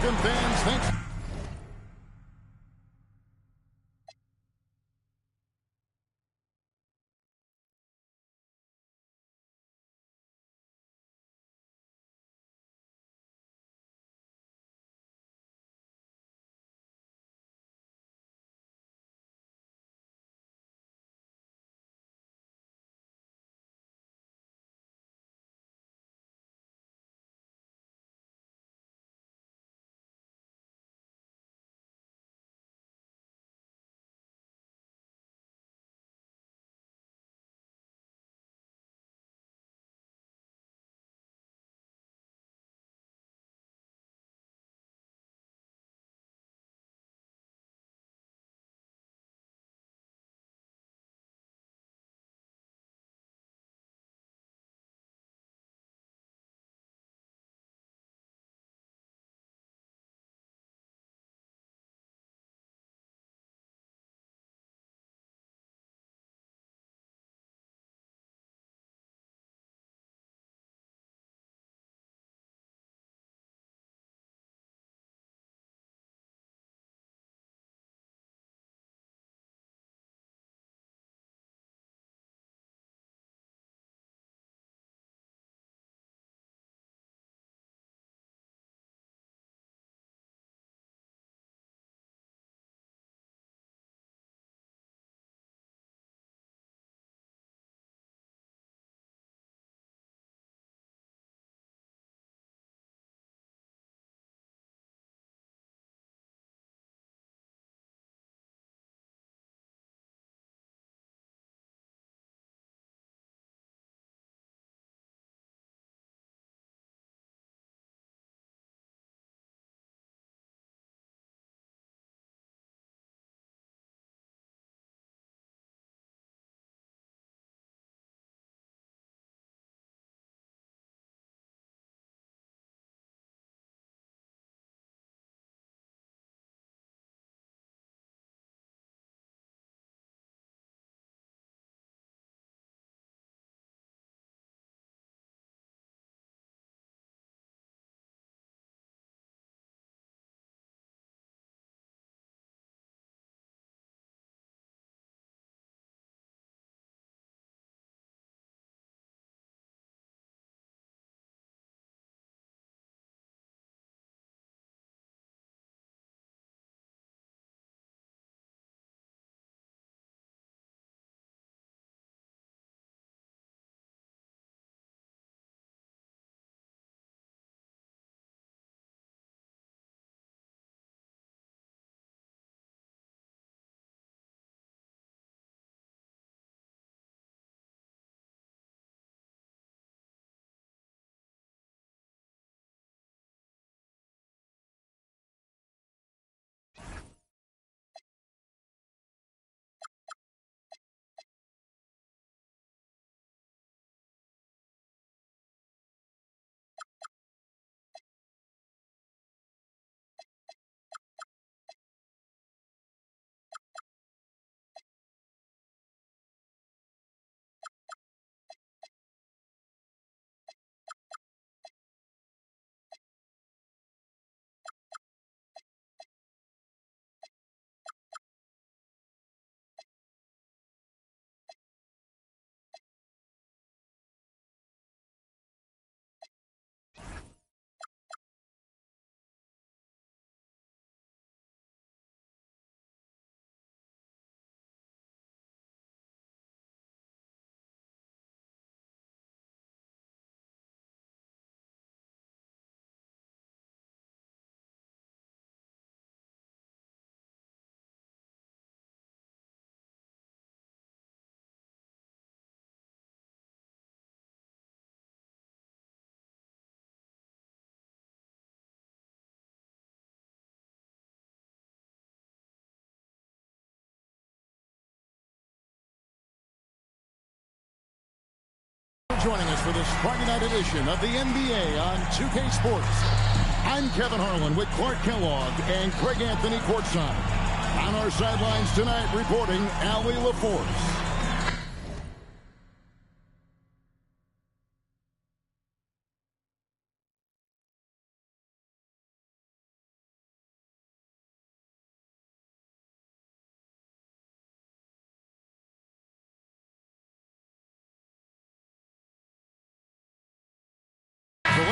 Welcome, fans. Thanks. Joining us for this Friday night edition of the NBA on 2K Sports. I'm Kevin Harlan with Clark Kellogg and Craig Anthony courtside. On our sidelines tonight, reporting Allie LaForce.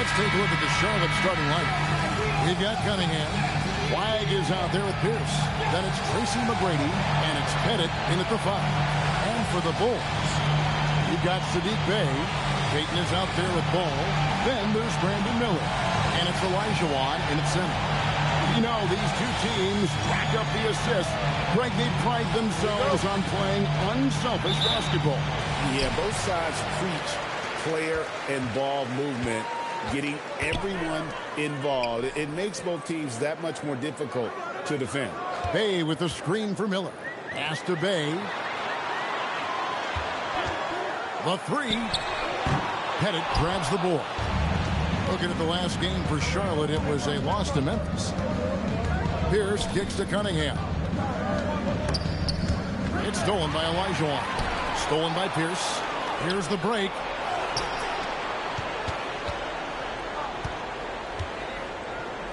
Let's take a look at the Charlotte starting lineup. We've got Cunningham. Wag is out there with Pierce. Then it's Tracy McGrady, and it's Pettit in at the 5. And for the Bulls, you've got Sadiq Bey. Payton is out there with Ball. Then there's Brandon Miller. And it's Elijah Wan in at center. You know, these two teams rack up the assists. Greg, they pride themselves on playing unselfish basketball. Yeah, both sides preach player and ball movement, getting everyone involved. It makes both teams that much more difficult to defend. Bey with the screen for Miller. Pass to Bey. The 3. Pettit grabs the board. Looking at the last game for Charlotte, it was a loss to Memphis. Pierce kicks to Cunningham. It's stolen by Elijah. Stolen by Pierce. Here's the break.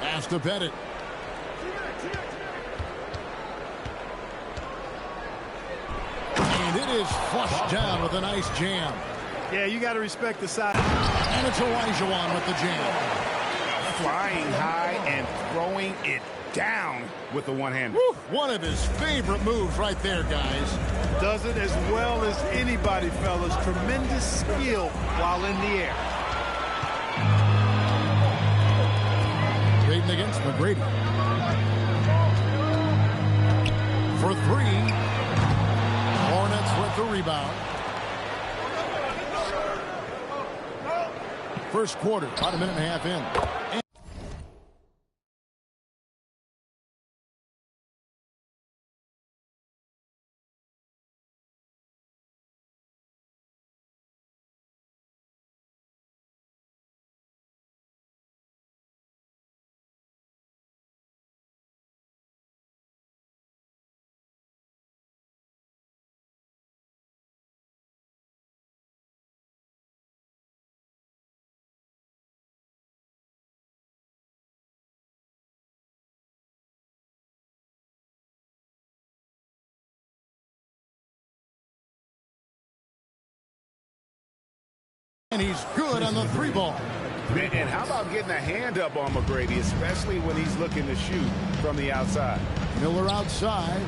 Pass to Pettit. And it is flushed down with a nice jam. Yeah, you got to respect the side. And it's Elijah with the jam. Flying high and throwing it down with the one-hander. One of his favorite moves right there, guys. Does it as well as anybody, fellas. Tremendous skill while in the air. Payton against McGrady. For 3. Hornets with the rebound. First quarter, about a minute and a half in. And he's good on the 3 ball. And how about getting a hand up on McGrady, especially when he's looking to shoot from the outside. Miller outside.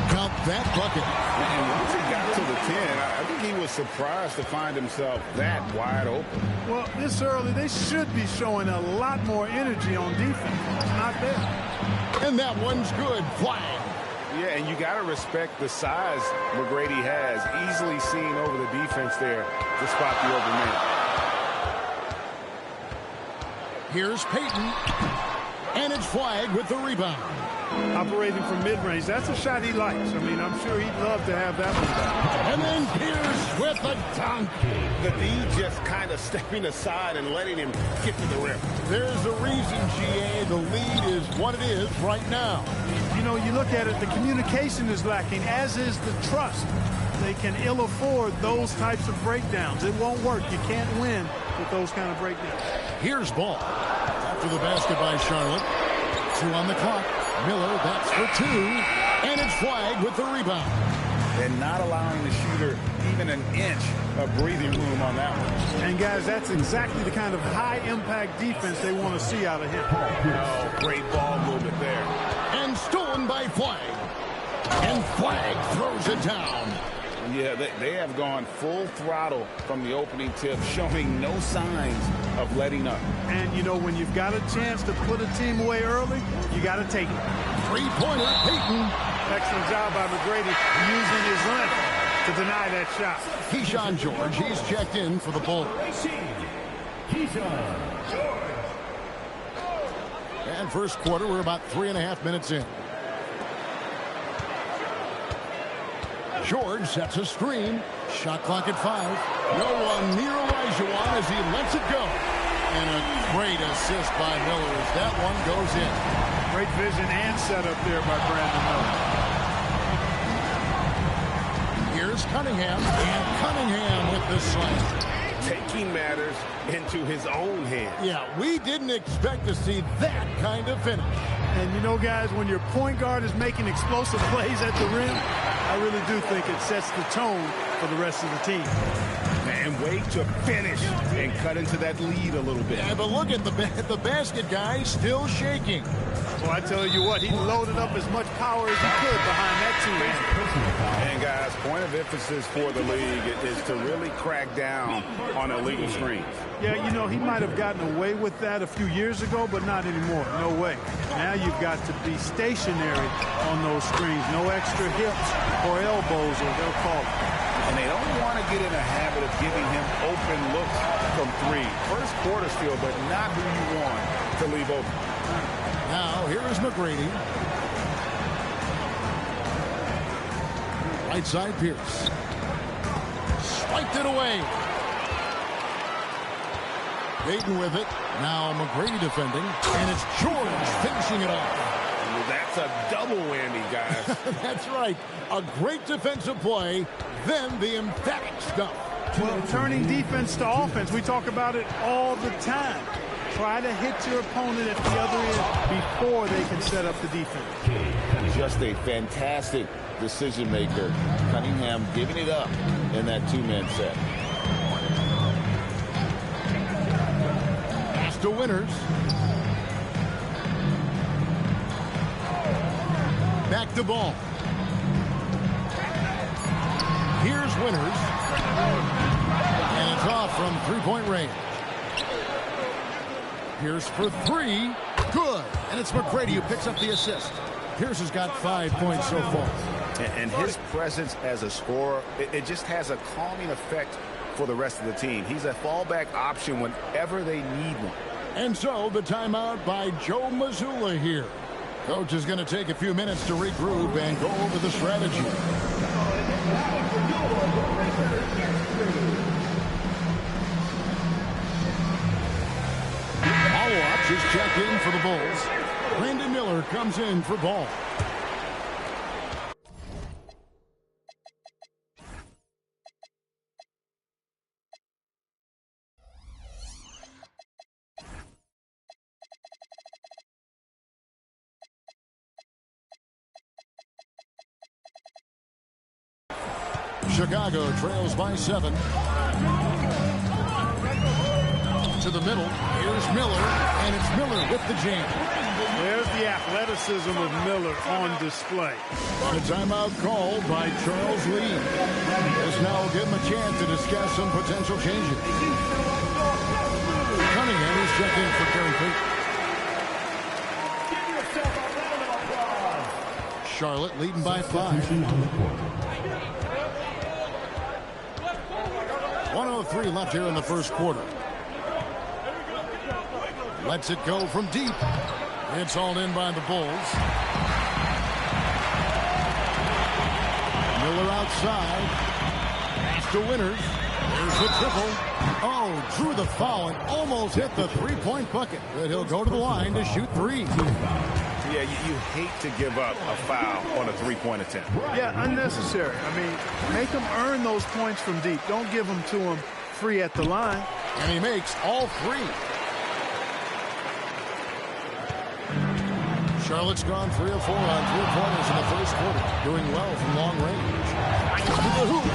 Count that bucket. And once he got to the 10, I think he was surprised to find himself that wide open. Well, this early, they should be showing a lot more energy on defense. It's not there. And that one's good. Flag. Yeah, and you got to respect the size McGrady has. Easily seen over the defense there to spot the open man. Here's Payton. And it's Flag with the rebound. Operating from mid-range. That's a shot he likes. I mean, I'm sure he'd love to have that one back. And then Pierce with a dunk. The D just kind of stepping aside and letting him get to the rim. There's a reason, GA. The lead is what it is right now. You know, you look at it, the communication is lacking, as is the trust. They can ill afford those types of breakdowns. It won't work. You can't win with those kind of breakdowns. Here's Ball. After the basket by Charlotte. 2 on the clock. Miller, that's for 2. And it's Flag with the rebound. And not allowing the shooter even an inch of breathing room on that one. And, guys, that's exactly the kind of high-impact defense they want to see out of him. Oh, great ball movement there. And stolen by Flag. And Flag throws it down. Yeah, they have gone full throttle from the opening tip, showing no signs of letting up. And, you know, when you've got a chance to put a team away early, you got to take it. Three-pointer, Payton. Excellent job by McGrady using his length to deny that shot. Keyshawn George, he's checked in for the Bulls. And first quarter, we're about 3.5 minutes in. George sets a screen. Shot clock at 5. No one near Elijah as he lets it go. And a great assist by Miller as that one goes in. Great vision and setup there by Brandon Miller. Here's Cunningham. And Cunningham with the slam. Taking matters into his own hands. Yeah, we didn't expect to see that kind of finish. And, you know, guys, when your point guard is making explosive plays at the rim, I really do think it sets the tone for the rest of the team. And wait to finish and cut into that lead a little bit. Yeah, but look at the basket, guys, still shaking. Well, I tell you what, he loaded up as much power as he could behind that two-man. And, guys, point of emphasis for the league is to really crack down on illegal screens. Yeah, you know, he might have gotten away with that a few years ago, but not anymore. No way. Now you've got to be stationary on those screens. No extra hips or elbows, or they'll call it. And they don't want to get in a habit of giving him open looks from three. First quarter still, but not who you want to leave open. Now, here is McGrady. Right side, Pierce. Swiped it away. Dayton with it. Now McGrady defending. And it's George finishing it off. Well, that's a double whammy, guys. That's right. A great defensive play, then the emphatic stuff. Well, turning defense to offense, we talk about it all the time. Try to hit your opponent at the other end before they can set up the defense. Just a fantastic decision maker. Cunningham giving it up in that two-man set. Pass to Winters. Back to ball. Here's Winters. And it's off from three-point range. Pierce for three. Good. And it's McGrady who picks up the assist. Pierce has got 5 points so far. And his presence as a scorer, it just has a calming effect for the rest of the team. He's a fallback option whenever they need one. And so the timeout by Joe Mazzulla here. Coach is going to take a few minutes to regroup and go over the strategy. Watch is checked in for the Bulls. Brandon Miller comes in for Ball. Chicago trails by 7. To the middle. Here's Miller, and it's Miller with the jam. There's the athleticism of Miller on display. A timeout called by Charles Lee. This now will give him a chance to discuss some potential changes. Cunningham is checked in for Kerry Pete. Charlotte leading by 5. 1:03 left here in the first quarter. Lets it go from deep. It's hauled in by the Bulls. Miller outside. Pass to Winters. There's the triple. Oh, drew the foul and almost hit the three-point bucket. But he'll go to the line to shoot three. Yeah, you hate to give up a foul on a three-point attempt. Yeah, unnecessary. I mean, make them earn those points from deep. Don't give them to them free at the line. And he makes all three. Charlotte's gone 3 of 4 on three-pointers in the first quarter. Doing well from long range. To the hoop.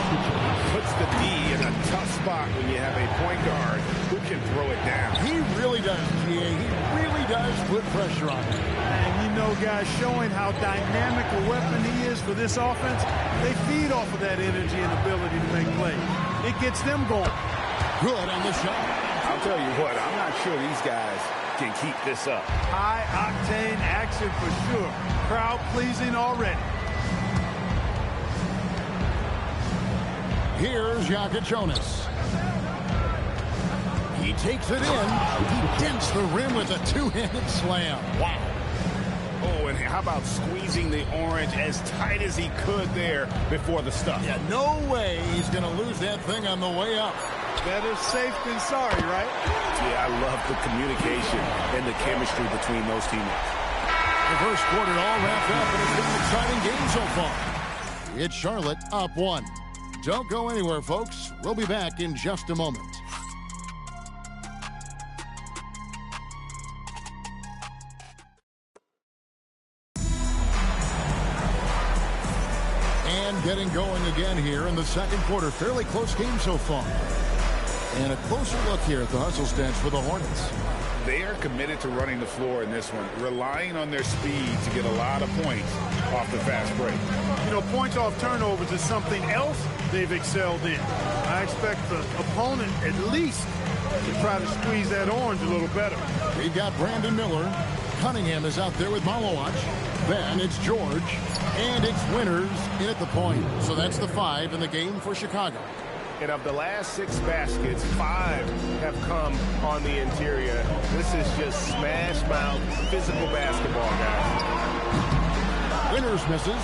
Puts the D in a tough spot when you have a point guard who can throw it down. He really does, GA. He really does put pressure on him. And you know, guys, showing how dynamic a weapon he is for this offense, they feed off of that energy and ability to make plays. It gets them going. Good on the shot. I'll tell you what, I'm not sure these guys can keep this up. High-octane action for sure. Crowd-pleasing already. Here's Jonas. He takes it in. He dents the rim with a two-handed slam. Wow. Oh, and how about squeezing the orange as tight as he could there before the stuff? Yeah, no way he's going to lose that thing on the way up. Better safe than sorry, right? Yeah, I love the communication and the chemistry between those teammates. The first quarter all wrapped up, and it's been an exciting game so far. It's Charlotte up 1. Don't go anywhere, folks. We'll be back in just a moment. And getting going again here in the second quarter. Fairly close game so far. And a closer look here at the hustle stance for the Hornets. They are committed to running the floor in this one, relying on their speed to get a lot of points off the fast break. You know, points off turnovers is something else they've excelled in. I expect the opponent at least to try to squeeze that orange a little better. We've got Brandon Miller. Cunningham is out there with Malowacz. Then it's George. And it's Winters in at the point. So that's the 5 in the game for Chicago. And of the last 6 baskets, 5 have come on the interior. This is just smash mouth physical basketball, guys. Winters misses.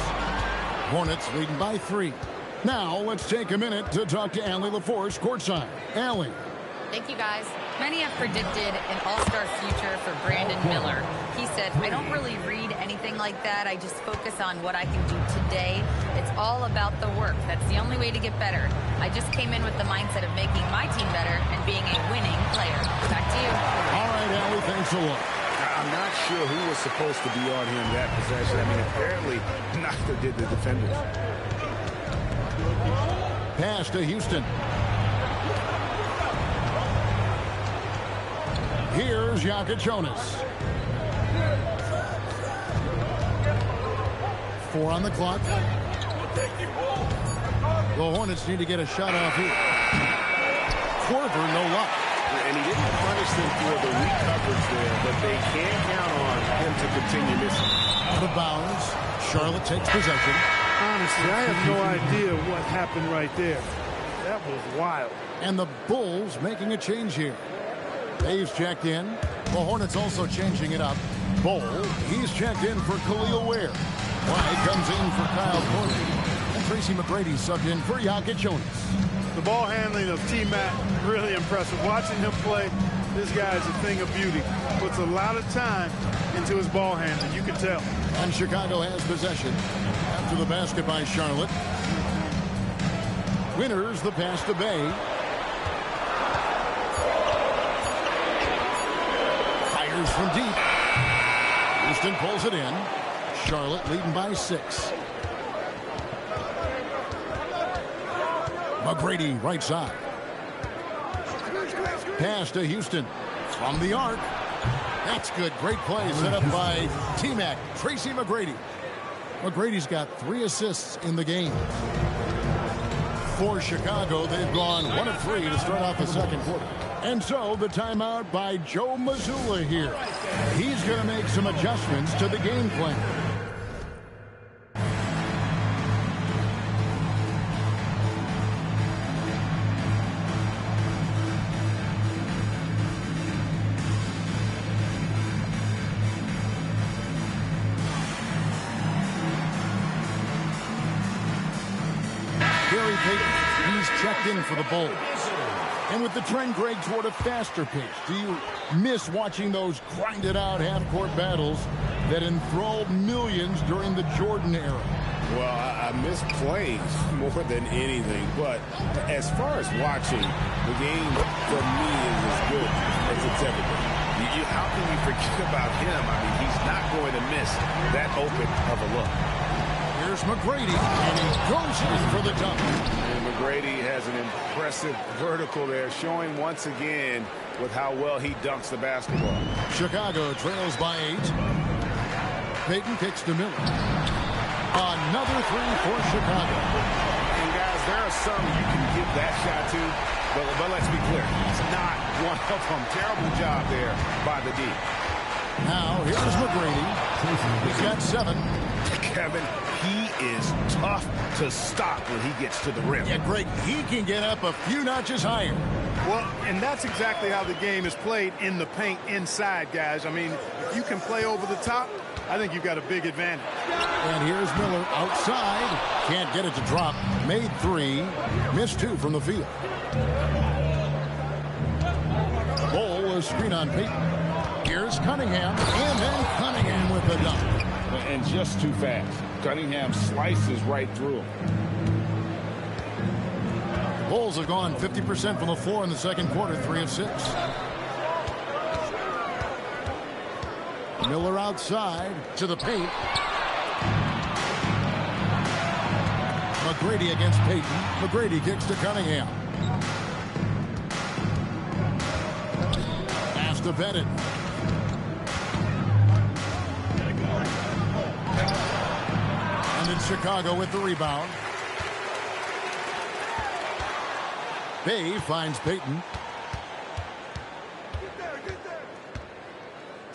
Hornets leading by 3. Now let's take a minute to talk to Allie LaForce courtside. Allie. Thank you, guys. Many have predicted an all-star future for Brandon Miller. He said, I don't really read anything like that. I just focus on what I can do today. It's all about the work. That's the only way to get better. I just came in with the mindset of making my team better and being a winning player. Back to you. All right, Allie, thanks a lot. I'm not sure who was supposed to be on him that possession. I mean, apparently neither did the defenders. Pass to Houston. Here's Jonas. 4 on the clock. The Hornets need to get a shot off here. Korver, no luck. And he didn't punish them for the weak coverage there, but they can't count on him to continue missing. Out of bounds. Charlotte takes possession. Honestly, I have no idea what happened right there. That was wild. And the Bulls making a change here. Dave's checked in. The Hornets also changing it up. Bull, he's checked in for Khalil Ware. White comes in for Kyle Korver. And Tracy McGrady subbed in for Jonas. The ball handling of TMac, really impressive. Watching him play, this guy is a thing of beauty. Puts a lot of time into his ball handling, you can tell. And Chicago has possession. After the basket by Charlotte. Winters the pass to Bay. Fires from deep. Houston pulls it in. Charlotte leading by 6. McGrady right side. Pass to Houston. From the arc. That's good. Great play set up by TMac. Tracy McGrady. McGrady's got 3 assists in the game. For Chicago, they've gone 1 of 3 to start off the second quarter. And so the timeout by Joe Mazzulla here. He's going to make some adjustments to the game plan. He's checked in for the Bulls. And with the trend, Greg, toward a faster pace, do you miss watching those grinded out half-court battles that enthralled millions during the Jordan era? Well, I miss playing more than anything, but as far as watching, the game for me is as good as it's ever been. How can you forget about him? I mean, he's not going to miss that open of a look. Here's McGrady, and he goes in for the dunk. And McGrady has an impressive vertical there, showing once again with how well he dunks the basketball. Chicago trails by 8. Payton kicks to Miller. Another 3 for Chicago. And guys, there are some you can give that shot to, but let's be clear, he's not one of them. Terrible job there by the D. Now, here's McGrady. He's got 7. Kevin, he is tough to stop when he gets to the rim. Yeah, Greg, he can get up a few notches higher. Well, and that's exactly how the game is played in the paint inside, guys. I mean, if you can play over the top, I think you've got a big advantage. And here's Miller outside. Can't get it to drop. Made 3. Missed 2 from the field. Bull, a screen on Payton. Here's Cunningham. And then Cunningham with the dunk. And just too fast. Cunningham slices right through him. Bulls have gone 50% from the floor in the second quarter, 3 of 6. Miller outside to the paint. McGrady against Payton. McGrady kicks to Cunningham. Pass to Pettit. And it's Chicago with the rebound. Bay finds Payton.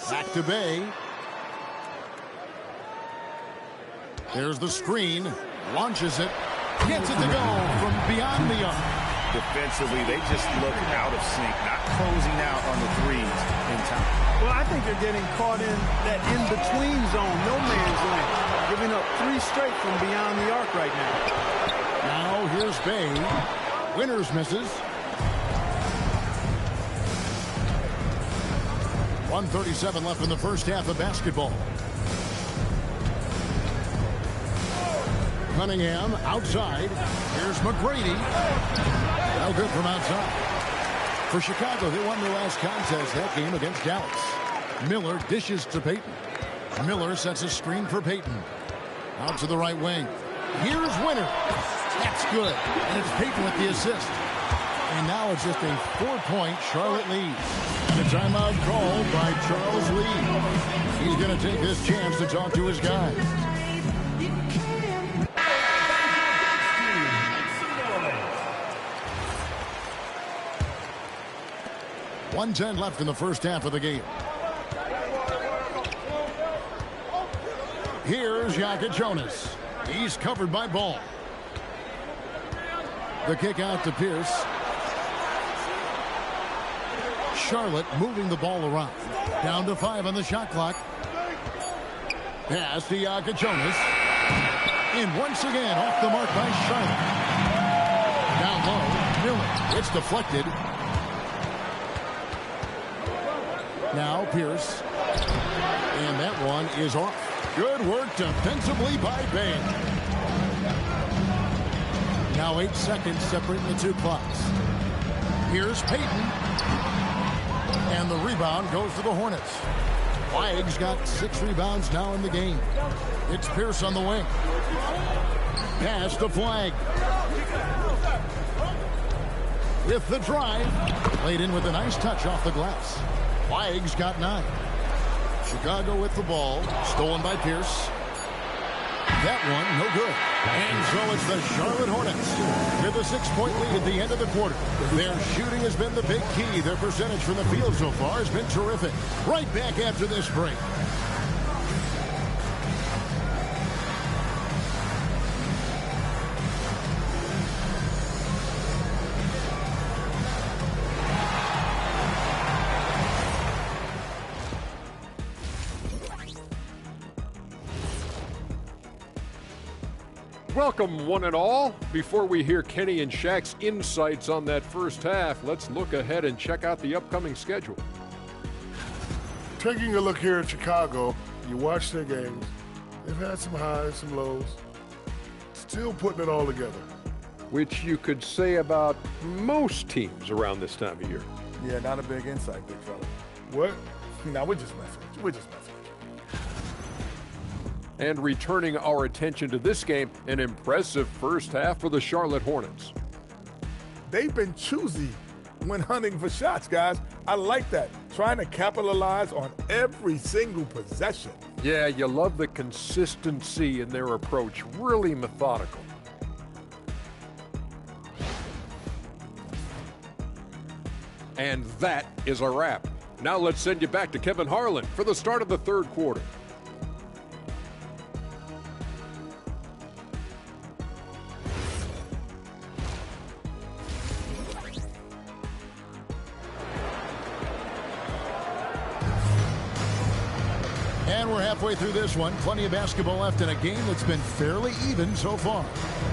Back to Bay. There's the screen. Launches it. Gets it to go from beyond the arc. Defensively, they just look out of sync, not closing out on the threes in time. Well, I think they're getting caught in that in-between zone, no man's land, giving up 3 straight from beyond the arc right now. Now here's Bay. Winters misses. 1:37 left in the first half of basketball. Cunningham outside. Here's McGrady. No good from outside. For Chicago, they won their last contest that game against Dallas. Miller dishes to Payton. Miller sets a screen for Payton. Out to the right wing. Here's Winter. That's good. And it's Payton with the assist. And now it's just a 4-point Charlotte lead. And a timeout called by Charles Lee. He's going to take this chance to talk to his guys. .110 left in the first half of the game. Here's Jonas. He's covered by Ball. The kick out to Pierce. Charlotte moving the ball around. Down to 5 on the shot clock. Pass to Jonas. And once again off the mark by Charlotte. Down low, Miller. It's deflected. Now Pierce. And that one is off. Good work defensively by Bay. Now 8 seconds separating the 2 clocks. Here's Payton. And the rebound goes to the Hornets. Flag's got 6 rebounds now in the game. It's Pierce on the wing. Pass to Flag. With the drive. Played in with a nice touch off the glass. Flag's got 9. Chicago with the ball. Stolen by Pierce. That one, no good. And so it's the Charlotte Hornets with a 6-point lead at the end of the quarter. Their shooting has been the big key. Their percentage from the field so far has been terrific. Right back after this break. Welcome, one and all. Before we hear Kenny and Shaq's insights on that first half, let's look ahead and check out the upcoming schedule. Taking a look here at Chicago, you watch their games. They've had some highs, some lows. Still putting it all together. Which you could say about most teams around this time of year. Yeah, not a big insight, big fella. What? No, we're just messing with you. We're just messing with you. And returning our attention to this game, an impressive first half for the Charlotte Hornets. They've been choosy when hunting for shots, guys. I like that. Trying to capitalize on every single possession. Yeah, you love the consistency in their approach. Really methodical. And that is a wrap. Now let's send you back to Kevin Harlan for the start of the third quarter. And we're halfway through this one. Plenty of basketball left in a game that's been fairly even so far.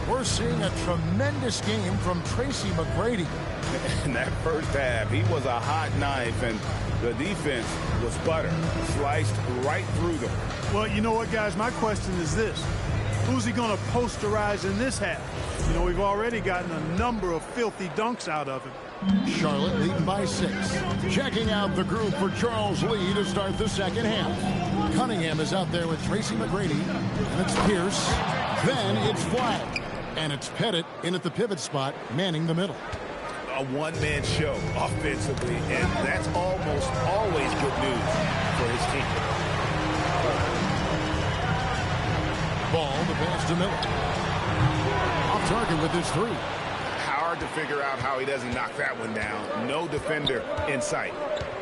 We're seeing a tremendous game from Tracy McGrady. In that first half, he was a hot knife, and the defense was butter. Sliced right through them. Well, you know what, guys? My question is this. Who's he going to posterize in this half? You know, we've already gotten a number of filthy dunks out of him. Charlotte leading by 6. Checking out the group for Charles Lee to start the second half. Cunningham is out there with Tracy McGrady. And it's Pierce. Then it's Flag. And it's Pettit in at the pivot spot, manning the middle. A one-man show offensively, and that's almost always good news for his team. Ball, the pass to Miller. Off target with his three. Hard to figure out how he doesn't knock that one down. No defender in sight.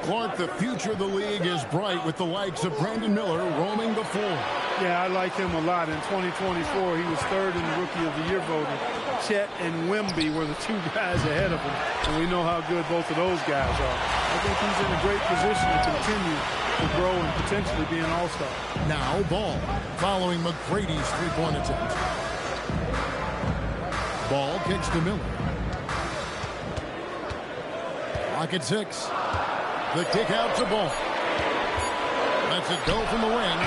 Clark, the future of the league is bright with the likes of Brandon Miller roaming the floor. Yeah, I like him a lot. In 2024, he was third in the Rookie of the Year voting. Chet and Wemby were the two guys ahead of him, and we know how good both of those guys are. I think he's in a great position to continue to grow and potentially be an all-star. Now Ball, following McGrady's three-point attempt. Ball kicks to Miller. Clock at 6. The kick out to Ball. Lets it go from the wing.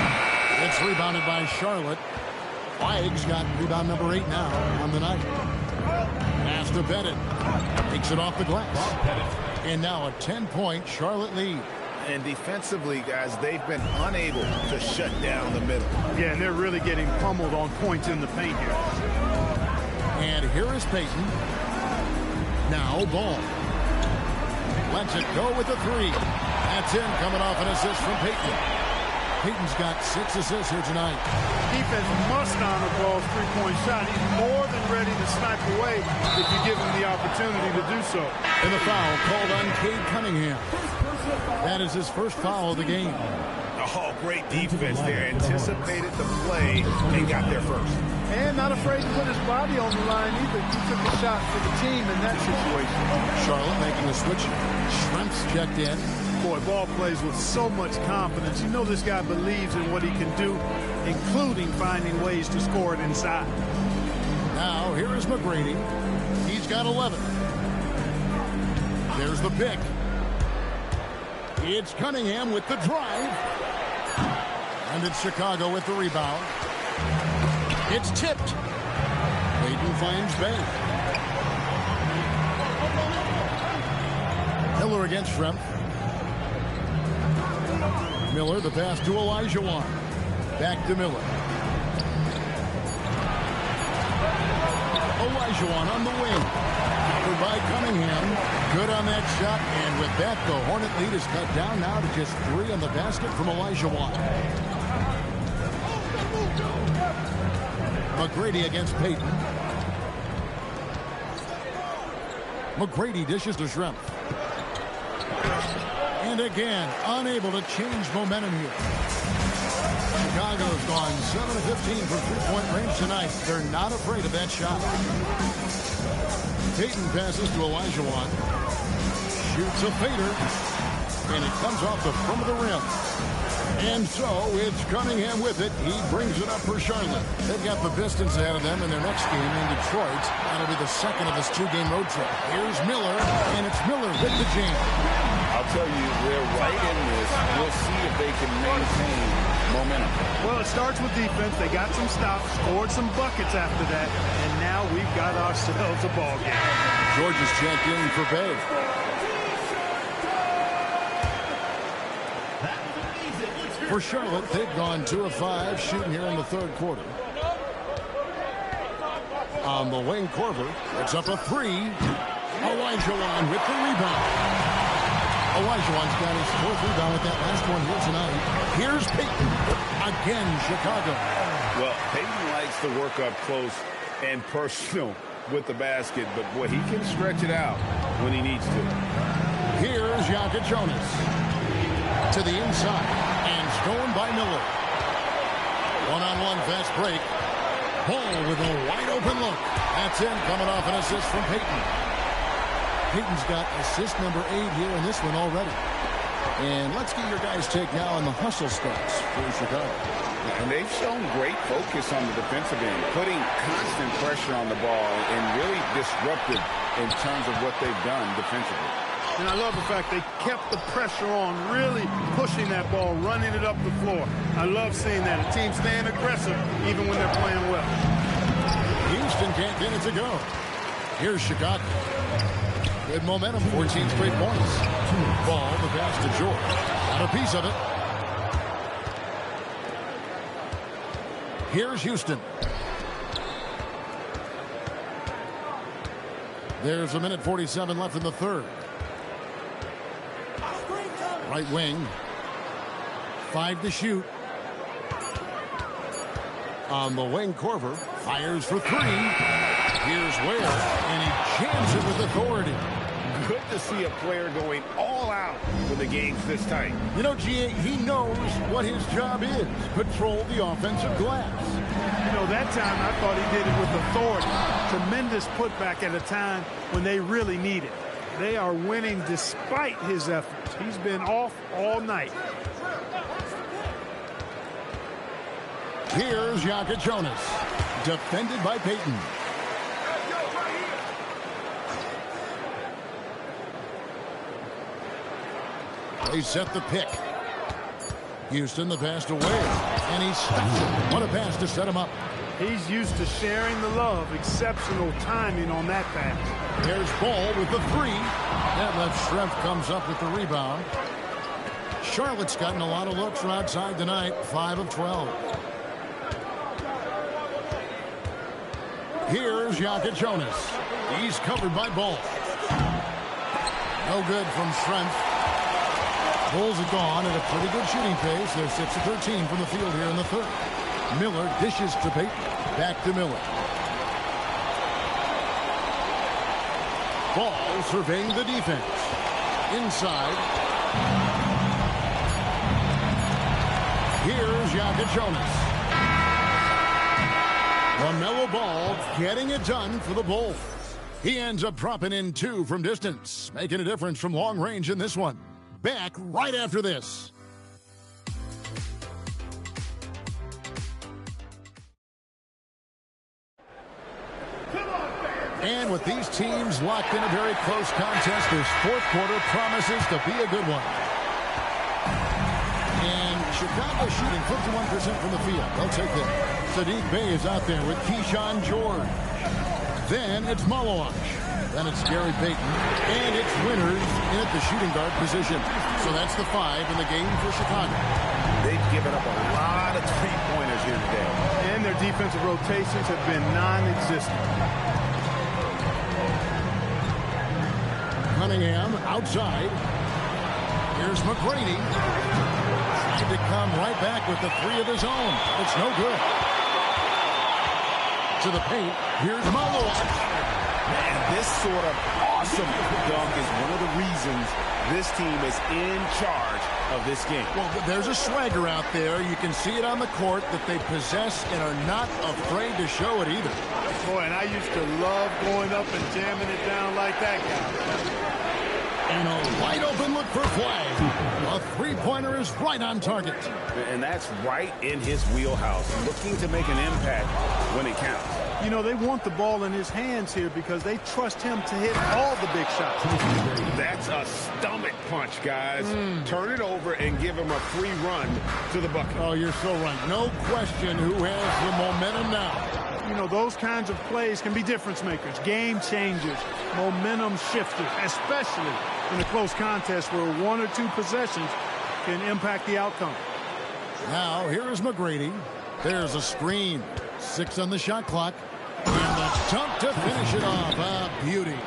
It's rebounded by Charlotte. Feig's got rebound number 8 now on the night. Pass to Pettit. Takes it off the glass. And now a 10-point Charlotte lead. And defensively, guys, they've been unable to shut down the middle. Yeah, and they're really getting pummeled on points in the paint here. And here is Payton. Now Ball. Lets it go with the three. That's in, coming off an assist from Payton. Payton's got 6 assists here tonight. Defense must honor Ball's three-point shot. He's more than ready to snipe away if you give him the opportunity to do so. And the foul called on Cade Cunningham. That is his first foul of the game. Oh, great defense there. Anticipated the play and got there first. And not afraid to put his body on the line either. He took a shot for the team in that situation. Charlotte making the switch. Shrimps checked in. Boy, Ball plays with so much confidence. You know this guy believes in what he can do, including finding ways to score it inside. Now, here is McGrady. He's got 11. There's the pick. It's Cunningham with the drive. And it's Chicago with the rebound. It's tipped. Payton finds Bay. Miller against Shrimp. Miller, the pass to Olajuwon. Back to Miller. Olajuwon on the wing. Covered by Cunningham. Good on that shot. And with that, the Hornet lead is cut down now to just 3 on the basket from Olajuwon. McGrady against Payton. McGrady dishes to Shrimp. And again, unable to change momentum here. Chicago's gone 7 of 15 from three-point range tonight. They're not afraid of that shot. Payton passes to Olajuwon. Shoots a fader. And it comes off the front of the rim. And so it's Cunningham with it. He brings it up for Charlotte. They've got the Pistons ahead of them in their next game in Detroit. That'll be the second of this 2-game road trip. Here's Miller, and it's Miller with the jam. I'll tell you, they're right in this. We'll see if they can maintain momentum. Well, it starts with defense. They got some stops, scored some buckets after that, and now we've got ourselves a ball game. George is checked in for Bay. For Charlotte, they've gone 2 of 5 shooting here in the third quarter. On the wing, Korver. It's up a 3. Olajuwon with the rebound. Olajuwon's got his 4th rebound with that last one here tonight. Here's Payton. Again, Chicago. Well, Payton likes to work up close and personal with the basket, but boy, he can stretch it out when he needs to. Here's Jonas to the inside. Stolen by Miller. One-on-one fast break. Ball with a wide-open look. That's in, coming off an assist from Payton. Payton's got assist number 8 here in this one already. And let's get your guys' take now on the hustle stats for Chicago. And they've shown great focus on the defensive end, putting constant pressure on the ball and really disruptive in terms of what they've done defensively. And I love the fact they kept the pressure on, really pushing that ball, running it up the floor. I love seeing that. A team staying aggressive even when they're playing well. Houston can't get it to go. Here's Chicago. Good momentum, 14 straight points. Ball, the pass to George. Got a piece of it. Here's Houston. There's 1:47 left in the third. Right wing. 5 to shoot. On the wing, Korver fires for 3. Here's Ware, and he jams it with authority. Good to see a player going all out when the game's this tight. You know, G.A., he knows what his job is. Control the offensive glass. You know, that time I thought he did it with authority. Tremendous putback at a time when they really need it. They are winning despite his efforts. He's been off all night. Here's Jonas, defended by Payton. They set the pick. Houston the pass to Ware, and he stops it. What a pass to set him up. He's used to sharing the love. Exceptional timing on that pass. There's Ball with the 3. That left strength comes up with the rebound. Charlotte's gotten a lot of looks from outside tonight, 5 of 12. Here's Jonas. He's covered by Ball. No good from Strength. Bulls are gone at a pretty good shooting pace. They're 6 of 13 from the field here in the third. Miller dishes to Payton. Back to Miller. Ball surveying the defense. Inside. Here's Jonas. LaMelo Ball getting it done for the Bulls. He ends up dropping in 2 from distance, making a difference from long range in this one. Back right after this. And with these teams locked in a very close contest, this fourth quarter promises to be a good one. And Chicago shooting 51% from the field. They'll take it. Sadiq Bey is out there with Keyshawn George. Then it's Maloach. Then it's Gary Payton. And it's Winters in at the shooting guard position. So that's the 5 in the game for Chicago. They've given up a lot of three-pointers here today. And their defensive rotations have been non-existent. Cunningham outside. Here's McGrady. Tried to come right back with the 3 of his own. It's no good. To the paint. Here's Maloach. And this sort of awesome dunk is one of the reasons this team is in charge of this game. Well, there's a swagger out there. You can see it on the court that they possess and are not afraid to show it either. Boy, and I used to love going up and jamming it down like that guy. And a wide open look for Flag. A three-pointer is right on target. And that's right in his wheelhouse, looking to make an impact when it counts. You know, they want the ball in his hands here because they trust him to hit all the big shots. That's a stomach punch, guys. Turn it over and give him a free run to the bucket. Oh, you're so right. No question who has the momentum now. You know, those kinds of plays can be difference makers, game changers, momentum shifters, especially in a close contest where 1 or 2 possessions can impact the outcome. Now, here is McGrady. There's a screen. 6 on the shot clock. And the dunk to finish it off. A beauty.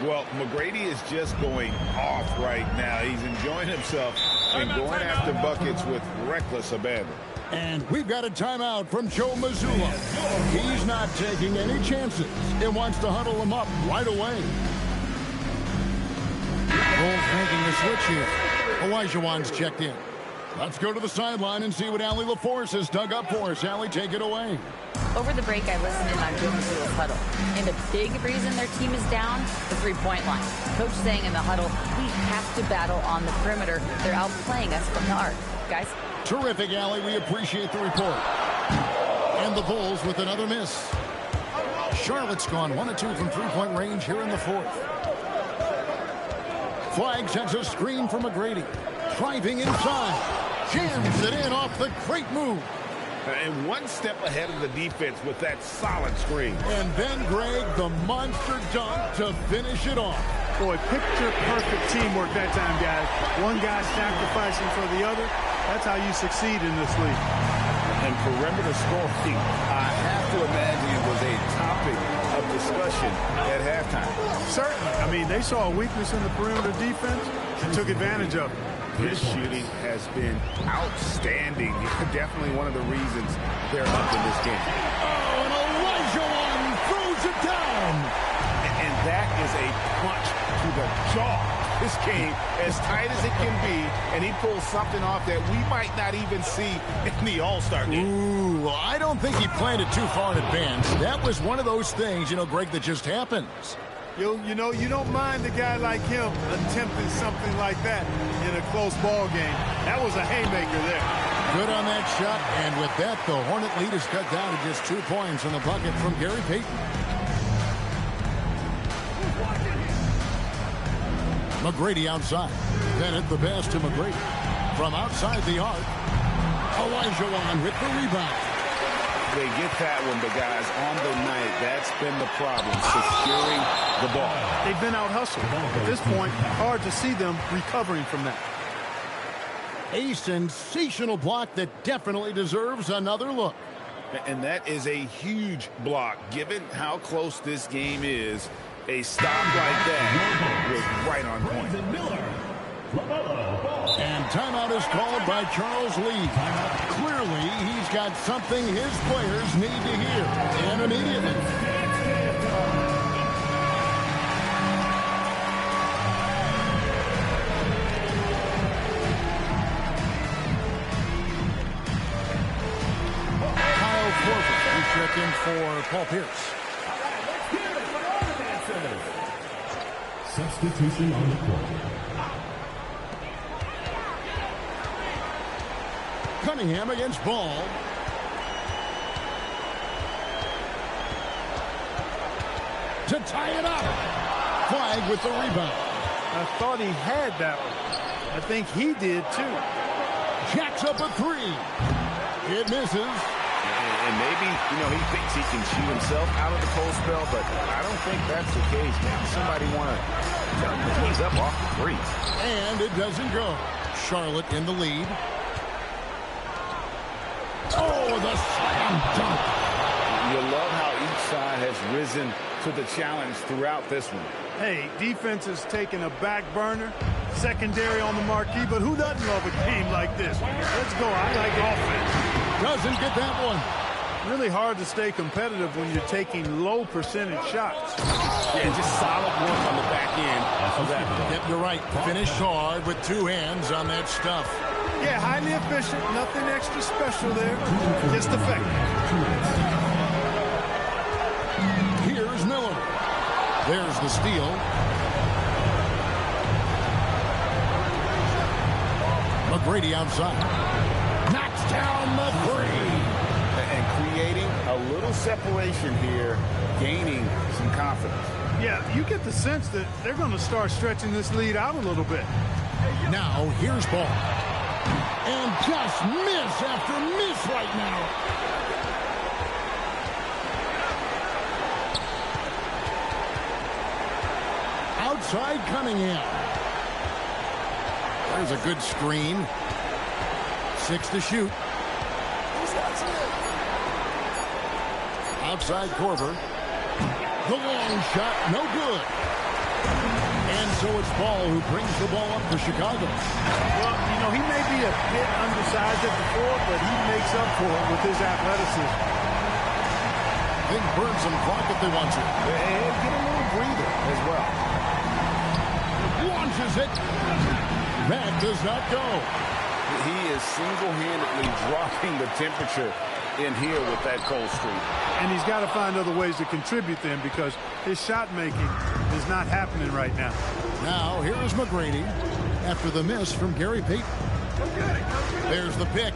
Well, McGrady is just going off right now. He's enjoying himself and going after buckets with reckless abandon. And we've got a timeout from Joe Mazzulla. He's not taking any chances. It wants to huddle him up right away. Bulls making the switch here. Olajuwon's checked in. Let's go to the sideline and see what Allie LaForce has dug up for us. Allie, take it away. Over the break, I listened in on Joe Mazzulla's huddle. And a big reason their team is down, the three-point line. Coach saying in the huddle, we have to battle on the perimeter. They're outplaying us from the arc. Guys? Terrific, Allie. We appreciate the report. And the Bulls with another miss. Charlotte's gone 1 of 2 from three-point range here in the fourth. Flag sets a screen for McGrady. Driving inside. Jams it in off the great move. And one step ahead of the defense with that solid screen. And then, Greg, the monster dunk to finish it off. Boy, picture-perfect teamwork that time, guys. One guy sacrificing for the other. That's how you succeed in this league. And perimeter scoring, I have to imagine it was a topic of discussion discussion at halftime. Certainly. I mean, they saw a weakness in the perimeter defense and took advantage of it. His shooting has been outstanding. Definitely one of the reasons they're up in this game. Oh, and Elijah throws it down. And that is a punch to the jaw. This game, as tight as it can be, and he pulls something off that we might not even see in the All-Star game. Ooh, well, I don't think he planned it too far in advance. That was one of those things, Greg, that just happens. You don't mind a guy like him attempting something like that in a close ball game. That was a haymaker there. Good on that shot, and with that, the Hornet lead is cut down to just 2 points in the bucket from Gary Payton. McGrady outside. Pettit the pass to McGrady. From outside the arc, Elijah with the rebound. They get that one, but guys, on the night, that's been the problem, securing the ball. They've been out-hustled. At this point, hard to see them recovering from that. A sensational block that definitely deserves another look. And that is a huge block, given how close this game is. A stop like that was right on point. And timeout is called by Charles Lee. Clearly, he's got something his players need to hear, and immediately. Kyle Korver is checked in for Paul Pierce. Substitution on the court. Cunningham against Ball. To tie it up. Flag with the rebound. I thought he had that one. I think he did too. Jacks up a three. It misses. And maybe, he thinks he can shoot himself out of the cold spell, but I don't think that's the case. Maybe somebody want to tell him that he's up off the three. And it doesn't go. Charlotte in the lead. Oh, the slam dunk. You love how each side has risen to the challenge throughout this one. Hey, defense is taking a back burner, secondary on the marquee, but who doesn't love a game like this? Let's go. I like offense. Doesn't get that one. Really hard to stay competitive when you're taking low percentage shots. Yeah, just solid work on the back end of that. Yep, you're right. Finish hard with 2 hands on that stuff. Yeah, highly efficient. Nothing extra special there. Just effective. Here's Miller. There's the steal. McGrady outside. Knocks down the three. And creating a little separation here, gaining some confidence. Yeah, you get the sense that they're going to start stretching this lead out a little bit. Now, here's Ball. And just miss after miss right now. Outside Cunningham. There's a good screen. 6 to shoot. Outside Korver. The long shot, no good. And so it's Ball who brings the ball up for Chicago. Well, he may be a bit undersized at the 4, but he makes up for it with his athleticism. They burn some clock if they want to. And get a little breather as well. Launches it. That does not go. He is single-handedly dropping the temperature in here with that cold streak. And he's got to find other ways to contribute then, because his shot making is not happening right now. Now, here is McGrady after the miss from Gary Payton. There's the pick.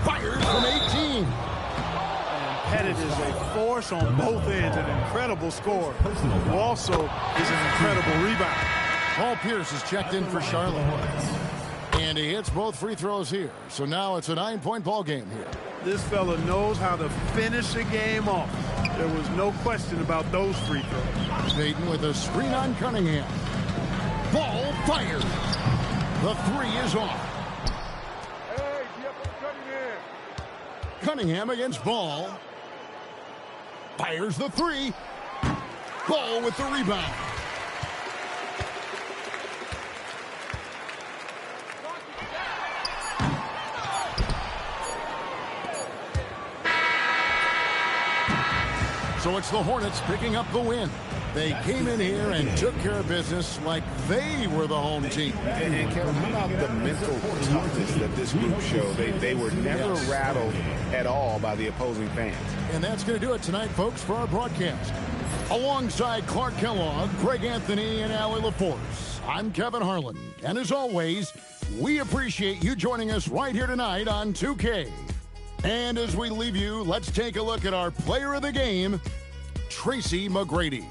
Fires from 18. And Pettit is a force on both ends, an incredible scorer, who also is an incredible rebound. Paul Pierce is checked in for Charlotte. And he hits both free throws here. So now it's a 9-point ball game here. This fella knows how to finish a game off. There was no question about those free throws. Payton with a screen on Cunningham. Ball fired. The 3 is off. Hey, Cunningham. Cunningham against Ball. Fires the three. Ball with the rebound. So it's the Hornets picking up the win. They came in here and took care of business like they were the home team. And Kevin, how about the mental toughness that this group showed? They were never rattled at all by the opposing fans. And that's going to do it tonight, folks, for our broadcast. Alongside Clark Kellogg, Greg Anthony, and Allie LaForce, I'm Kevin Harlan. And as always, we appreciate you joining us right here tonight on 2K. And as we leave you, let's take a look at our player of the game, Tracy McGrady.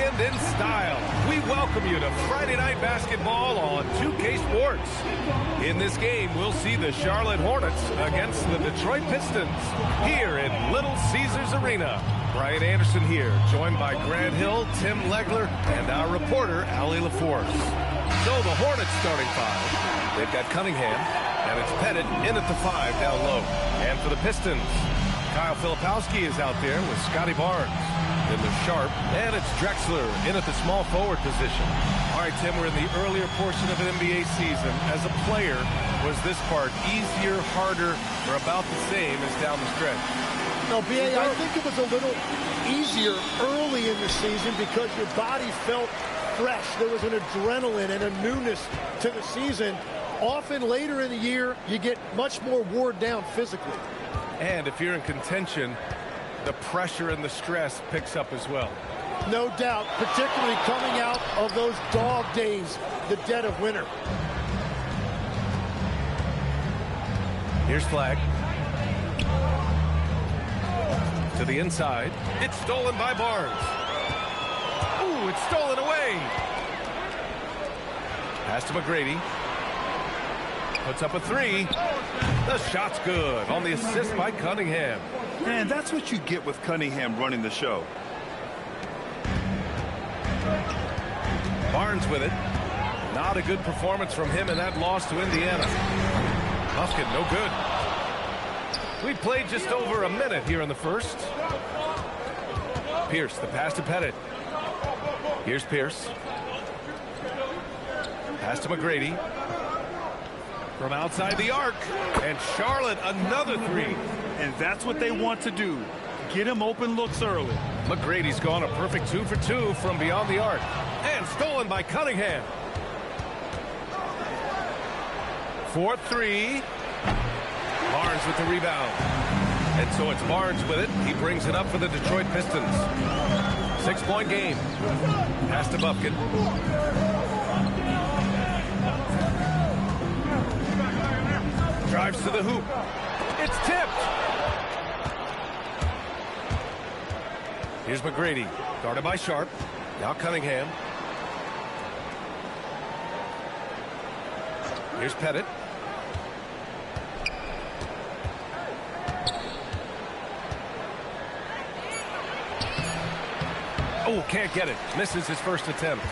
weekend in style. We welcome you to Friday Night Basketball on 2K Sports. In this game, we'll see the Charlotte Hornets against the Detroit Pistons here at Little Caesars Arena. Brian Anderson here, joined by Grant Hill, Tim Legler, and our reporter, Allie LaForce. So the Hornets starting five. They've got Cunningham, and it's Pettit in at the 5 down low. And for the Pistons, Kyle Filipowski is out there with Scotty Barnes. Then there's Sharp, and it's Drexler in at the small forward position. All right, Tim, we're in the earlier portion of an NBA season. As a player, was this part easier, harder, or about the same as down the stretch? No, B.A., I think it was a little easier early in the season because your body felt fresh. There was an adrenaline and a newness to the season. Often later in the year, you get much more worn down physically. And if you're in contention, the pressure and the stress picks up as well. No doubt, particularly coming out of those dog days, the dead of winter. Here's Flag. To the inside. It's stolen by Barnes. Ooh, it's stolen away. Pass to McGrady. Puts up a 3. The shot's good on the assist by Cunningham. Man, that's what you get with Cunningham running the show. Barnes with it. Not a good performance from him in that loss to Indiana. Musket, no good. We played just over a minute here in the first. Pierce, the pass to Pettit. Here's Pierce. Pass to McGrady. From outside the arc. And Charlotte, another 3. And that's what they want to do. Get him open looks early. McGrady's gone a perfect 2 for 2 from beyond the arc. And stolen by Cunningham. 4-3. Barnes with the rebound. And so it's Barnes with it. He brings it up for the Detroit Pistons. 6-point game. Pass to Bufkin. Drives to the hoop. It's tipped. Here's McGrady. Guarded by Sharp. Now Cunningham. Here's Pettit. Oh, can't get it. Misses his first attempt.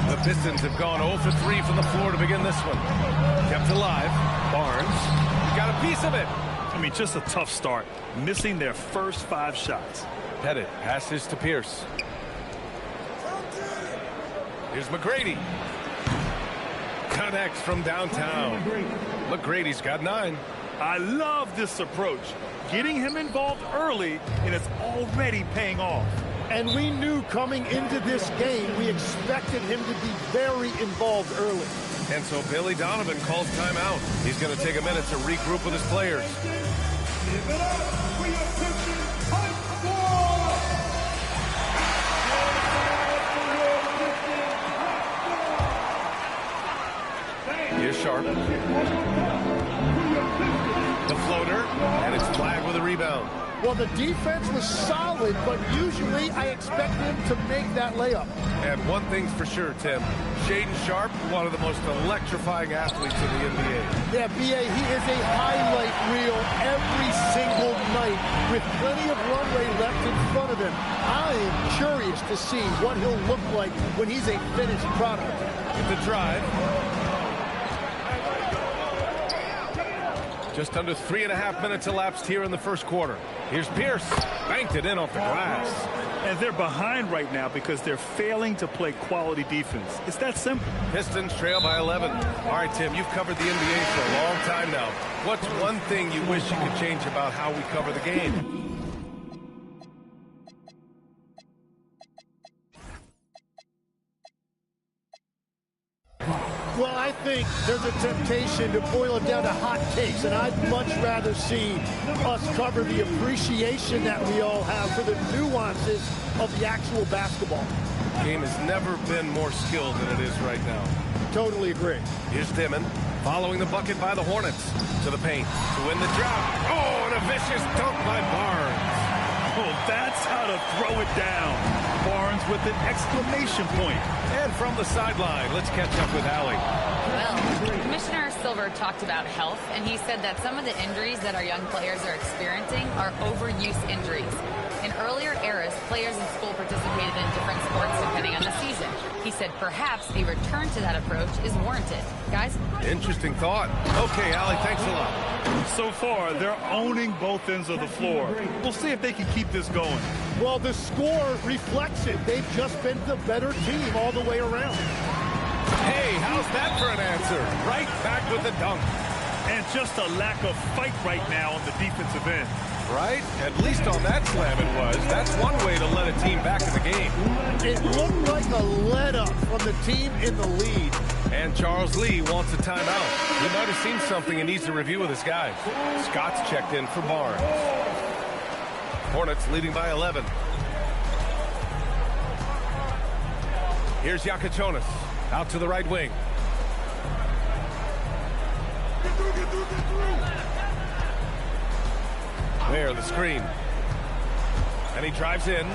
The Pistons have gone 0 for 3 from the floor to begin this one. Kept alive. Barnes got a piece of it. I mean, just a tough start. Missing their first 5 shots. Pettit passes to Pierce. Here's McGrady. Connects from downtown. McGrady's got 9. I love this approach. Getting him involved early, and it's already paying off. And we knew coming into this game, we expected him to be very involved early. And so Billy Donovan calls timeout. He's going to take a minute to regroup with his players. Here's Sharp. The floater, and it's Flag with a rebound. Well, the defense was solid, but usually I expect him to make that layup. And one thing's for sure, Tim. Shaedon Sharp, one of the most electrifying athletes in the NBA. Yeah, B.A., he is a highlight reel every single night with plenty of runway left in front of him. I am curious to see what he'll look like when he's a finished product. With the drive. Just under 3.5 minutes elapsed here in the first quarter. Here's Pierce. Banked it in off the glass. And they're behind right now because they're failing to play quality defense. It's that simple. Pistons trail by 11. All right, Tim, you've covered the NBA for a long time now. What's one thing you wish you could change about how we cover the game? Well, I think there's a temptation to boil it down to hot takes, and I'd much rather see us cover the appreciation that we all have for the nuances of the actual basketball. The game has never been more skilled than it is right now. Totally agree. Here's Dimon, following the bucket by the Hornets. To the paint, to win the drop. Oh, and a vicious dunk by Barnes. Oh, that's how to throw it down. Barnes with an exclamation point. And from the sideline, let's catch up with Allie. Well, Commissioner Silver talked about health, and he said that some of the injuries that our young players are experiencing are overuse injuries. In earlier eras, players in school participated in different sports depending on the season. He said perhaps a return to that approach is warranted. Guys? Interesting thought. Okay, Allie, thanks a lot. So far, they're owning both ends of the floor. We'll see if they can keep this going. Well, the score reflects it. They've just been the better team all the way around. Hey, how's that for an answer? Right back with the dunk. And just a lack of fight right now on the defensive end. Right? At least on that slam it was. That's one way to let a team back in the game. It looked like a let-up from the team in the lead. And Charles Lee wants a timeout. He might have seen something and needs to review with his guys. Scott's checked in for Barnes. Hornets leading by 11. Here's Yakachonis out to the right wing. There, the screen. And he drives in.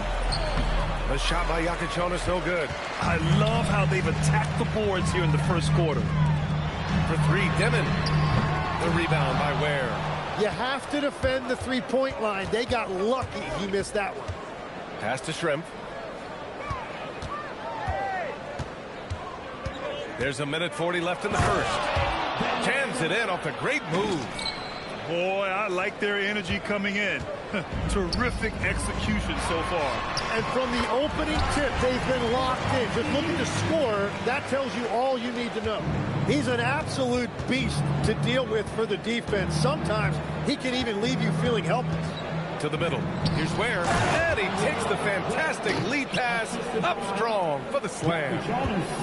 The shot by Yakachonis, no good. I love how they've attacked the boards here in the first quarter. For three, Dimon. The rebound by Ware. You have to defend the three-point line. They got lucky he missed that one. Pass to Shrimp. There's 1:40 left in the first. Jams it in off a great move. Boy, I like their energy coming in. Terrific execution so far. And from the opening tip, they've been locked in. Just look at the score. That tells you all you need to know. He's an absolute beast to deal with for the defense. Sometimes he can even leave you feeling helpless. To the middle. Here's Ware. And he takes the fantastic lead pass up strong for the slam.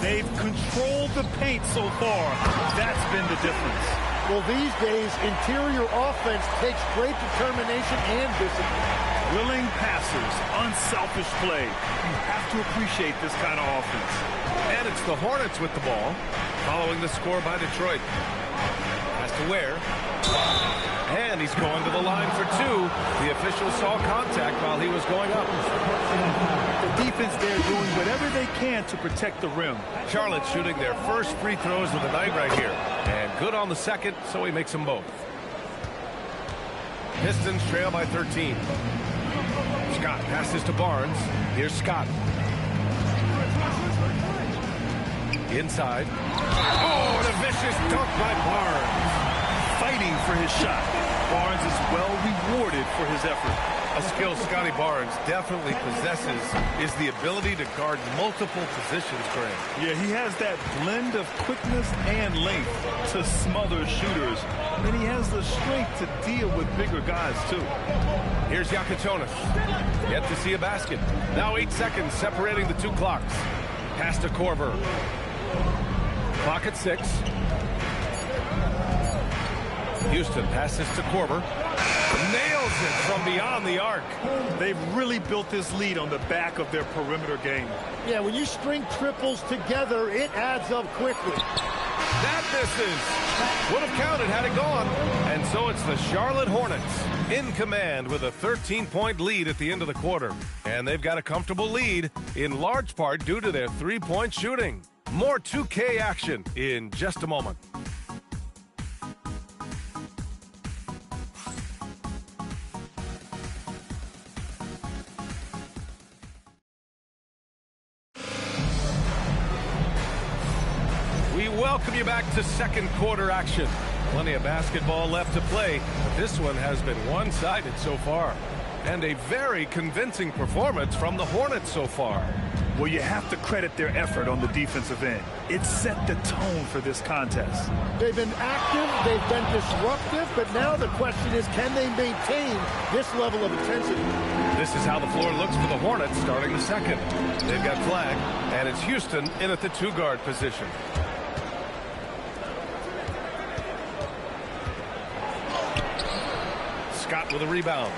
They've controlled the paint so far. That's been the difference. Well, these days, interior offense takes great determination and discipline. Willing passers, unselfish play. You have to appreciate this kind of offense. And it's the Hornets with the ball, following the score by Detroit. Pass to Ware. And he's going to the line for two. The official saw contact while he was going up. The defense there doing whatever they can to protect the rim. Charlotte shooting their first free throws of the night right here. And good on the second, so he makes them both. Pistons trail by 13. Scott passes to Barnes. Here's Scott. Inside. Oh, and a vicious dunk by Barnes. Fighting for his shot. Barnes is well rewarded for his effort. A skill Scotty Barnes definitely possesses is the ability to guard multiple positions, Greg. Yeah, he has that blend of quickness and length to smother shooters. And he has the strength to deal with bigger guys, too. Here's Yakachonis. Yet to see a basket. Now 8 seconds separating the two clocks. Pass to Korver. Clock at 6. Houston passes to Korver. Nails it from beyond the arc. They've really built this lead on the back of their perimeter game. Yeah, when you string triples together, it adds up quickly. That misses. Would have counted had it gone. And so it's the Charlotte Hornets in command with a 13-point lead at the end of the quarter. And they've got a comfortable lead in large part due to their three-point shooting. More 2K action in just a moment. Welcome you back to second quarter action. Plenty of basketball left to play, but this one has been one-sided so far. And a very convincing performance from the Hornets so far. Well, you have to credit their effort on the defensive end. It set the tone for this contest. They've been active, they've been disruptive, but now the question is, can they maintain this level of intensity? This is how the floor looks for the Hornets starting the second. They've got Flag, and it's Houston in at the two-guard position. Scott with a rebound.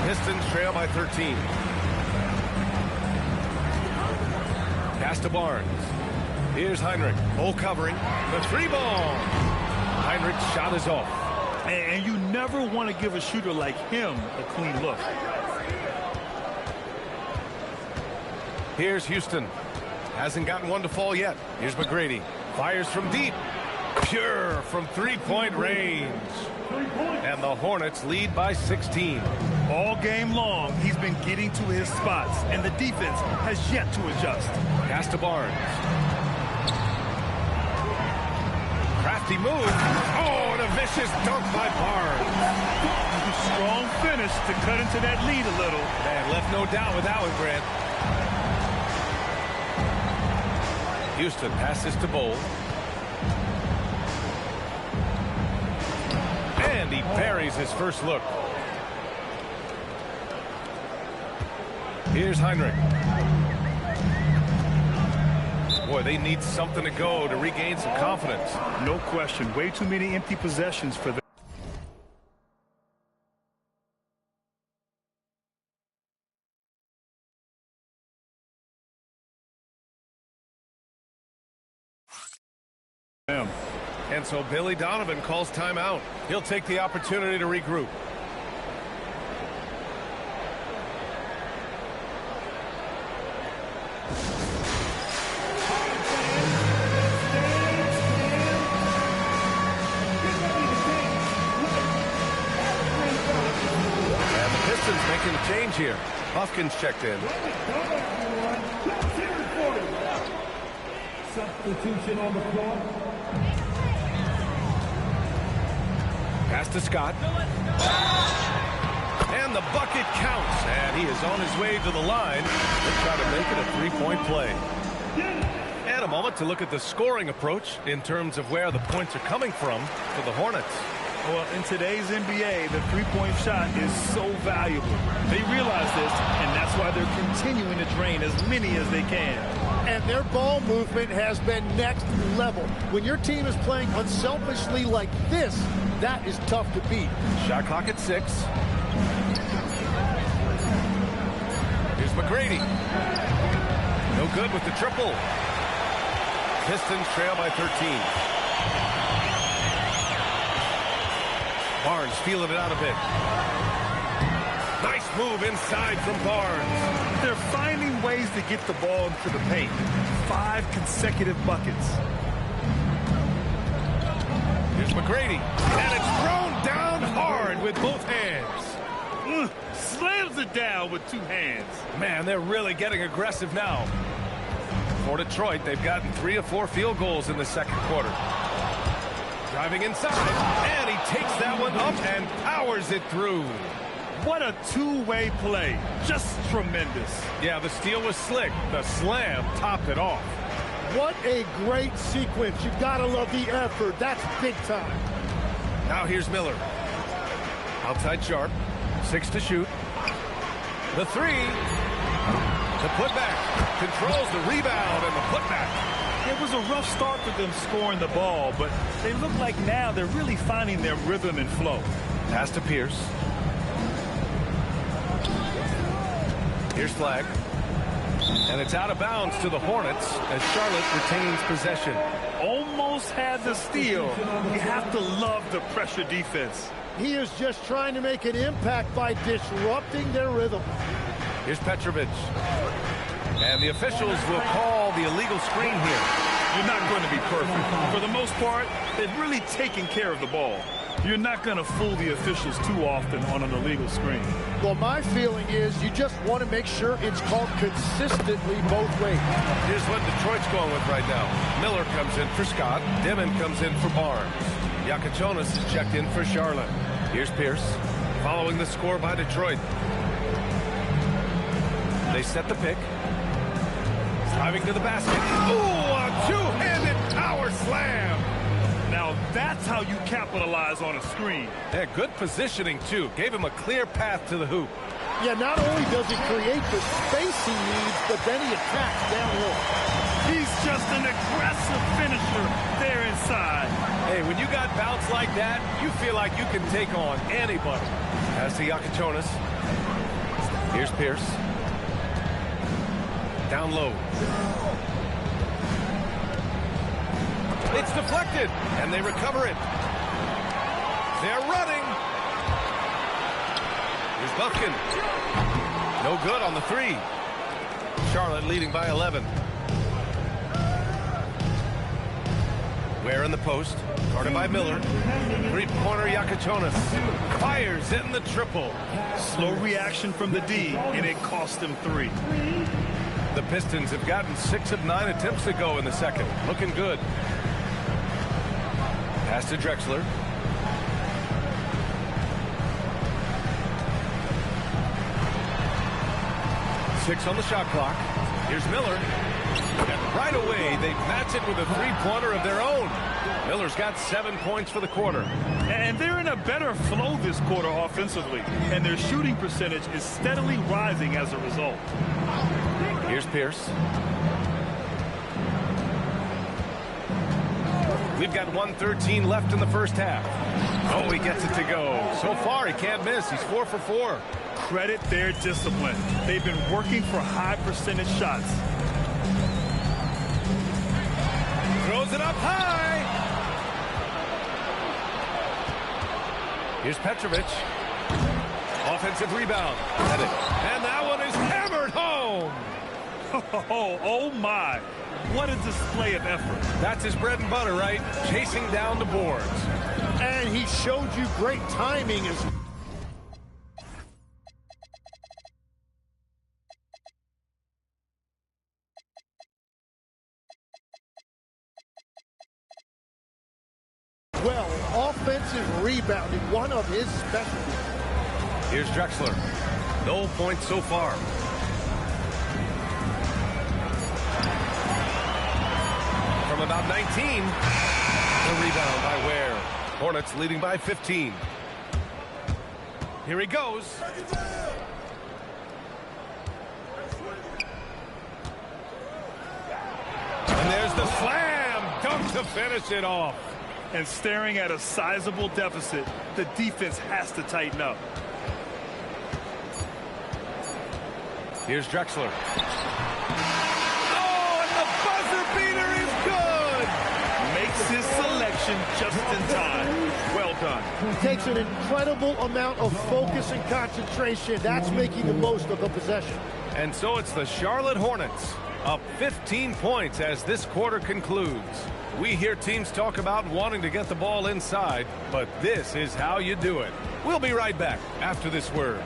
Pistons trail by 13. Pass to Barnes. Here's Heinrich. Hole covering. The three ball. Heinrich's shot is off. And you never want to give a shooter like him a clean look. Here's Houston. Hasn't gotten one to fall yet. Here's McGrady. Fires from deep. Pure from three-point range. And the Hornets lead by 16. All game long, he's been getting to his spots, and the defense has yet to adjust. Pass to Barnes. Crafty move. Oh, and a vicious dunk by Barnes. Strong finish to cut into that lead a little. And left no doubt with that one, Grant. Houston passes to Bowl. And he buries his first look. Here's Heinrich. Boy, they need something to go to regain some confidence. No question. Way too many empty possessions for them. And so Billy Donovan calls timeout. He'll take the opportunity to regroup. And the Pistons making a change here. Hopkins checked in. Substitution on the floor. Pass to Scott. And the bucket counts. And he is on his way to the line. They'll try to make it a three-point play. And a moment to look at the scoring approach in terms of where the points are coming from for the Hornets. Well, in today's NBA, the three-point shot is so valuable. They realize this, and that's why they're continuing to drain as many as they can. And their ball movement has been next level. When your team is playing unselfishly like this, that is tough to beat. Shot clock at 6. Here's McGrady. No good with the triple. Pistons trail by 13. Barnes feeling it out a bit. Nice move inside from Barnes. They're finding ways to get the ball into the paint. 5 consecutive buckets. Here's McGrady. And it's thrown down hard with both hands. Slams it down with 2 hands. Man, they're really getting aggressive now. For Detroit, they've gotten 3 of 4 field goals in the second quarter. Driving inside, and he takes that one up and powers it through. What a two-way play. Just tremendous. Yeah, the steal was slick. The slam topped it off. What a great sequence. You've got to love the effort. That's big time. Now here's Miller. Outside Sharp. 6 to shoot. The 3. The putback. Controls the rebound and the putback. It was a rough start for them scoring the ball, but they look like now they're really finding their rhythm and flow. Pass to Pierce. Here's Flag. And it's out of bounds to the Hornets as Charlotte retains possession. Almost had the steal. You have to love the pressure defense. He is just trying to make an impact by disrupting their rhythm. Here's Petrovic. And the officials will call the illegal screen here. You're not going to be perfect. For the most part, they've really taken care of the ball. You're not going to fool the officials too often on an illegal screen. Well, my feeling is you just want to make sure it's called consistently both ways. Here's what Detroit's going with right now. Miller comes in for Scott. Dimon comes in for Barnes. Yakachonis is checked in for Charlotte. Here's Pierce. Following the score by Detroit. They set the pick. Driving to the basket. Ooh, a two-handed power slam. Now that's how you capitalize on a screen. Yeah, good positioning, too. Gave him a clear path to the hoop. Yeah, not only does he create the space he needs, but then he attacks down low. He's just an aggressive finisher there inside. Hey, when you got bounce like that, you feel like you can take on anybody. As to Yakachonis. Here's Pierce. Down low. It's deflected, and they recover it. They're running. Here's Buffkin. No good on the 3. Charlotte leading by 11. Ware in the post, guarded by Miller. Three-pointer Yakuchonis fires in the triple. Slow reaction from the D, and it cost him 3. The Pistons have gotten 6 of 9 attempts to go in the second. Looking good. Pass to Drexler. Six on the shot clock. Here's Miller. And right away, they match it with a three-pointer of their own. Miller's got 7 points for the quarter. And they're in a better flow this quarter offensively, and their shooting percentage is steadily rising as a result. Here's Pierce. We've got 1:13 left in the first half. Oh, he gets it to go. So far, he can't miss. He's 4 for 4. Credit their discipline. They've been working for high percentage shots. Throws it up high. Here's Petrovic. Offensive rebound. And that one is hammered home. Oh my. What a display of effort. That's his bread and butter, right? Chasing down the boards. And he showed you great timing as well. Offensive rebounding, one of his specialties. Here's Drexler. No points so far. From about 19. The rebound by Ware. Hornets leading by 15. Here he goes. And there's the slam dunk to finish it off. And staring at a sizable deficit, the defense has to tighten up. Here's Drexler. Oh, and the buzzer beater is good. Makes his selection just in time. Well done. He takes an incredible amount of focus and concentration. That's making the most of the possession. And so it's the Charlotte Hornets up 15 points as this quarter concludes. We hear teams talk about wanting to get the ball inside, but this is how you do it. We'll be right back after this word.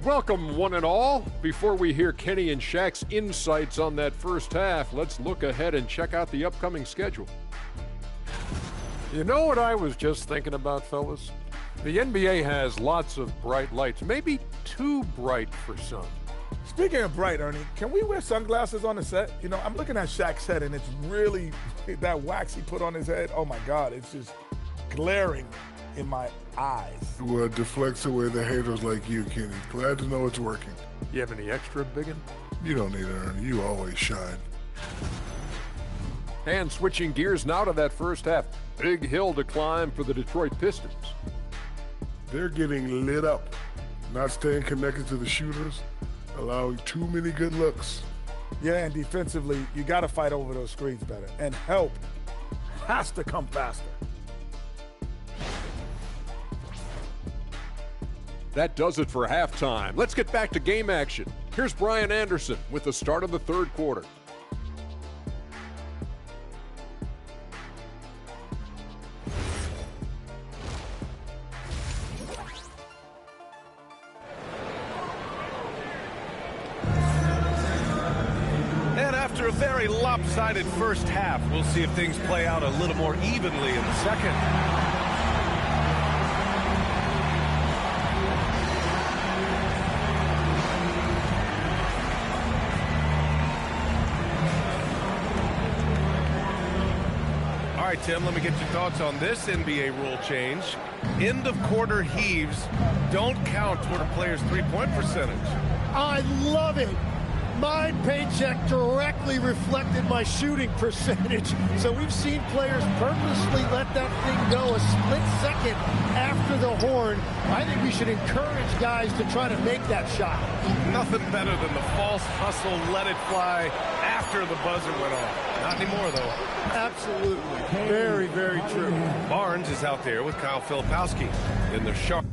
Welcome, one and all. Before we hear Kenny and Shaq's insights on that first half, let's look ahead and check out the upcoming schedule. You know what I was just thinking about, fellas? The NBA has lots of bright lights, maybe too bright for some. Speaking of bright, Ernie, can we wear sunglasses on the set? You know, I'm looking at Shaq's head, and it's really, that wax he put on his head, oh my God, it's just glaring in my eyes. Well, it deflects away the haters like you, Kenny. Glad to know it's working. You have any extra biggin? You don't need it, Ernie. You always shine. And switching gears now to that first half. Big hill to climb for the Detroit Pistons. They're getting lit up, not staying connected to the shooters, allowing too many good looks. Yeah, and defensively, you got to fight over those screens better. And help has to come faster. That does it for halftime. Let's get back to game action. Here's Brian Anderson with the start of the third quarter. And after a very lopsided first half, we'll see if things play out a little more evenly in the second. All right, Tim, let me get your thoughts on this NBA rule change. End of quarter heaves don't count toward a player's three-point percentage. I love it. My paycheck directly reflected my shooting percentage. So we've seen players purposely let that thing go a split second after the horn. I think we should encourage guys to try to make that shot. Nothing better than the false hustle, let it fly after the buzzer went off. Not anymore, though. Absolutely. Very, very true. Barnes is out there with Kyle Filipowski in the sharp.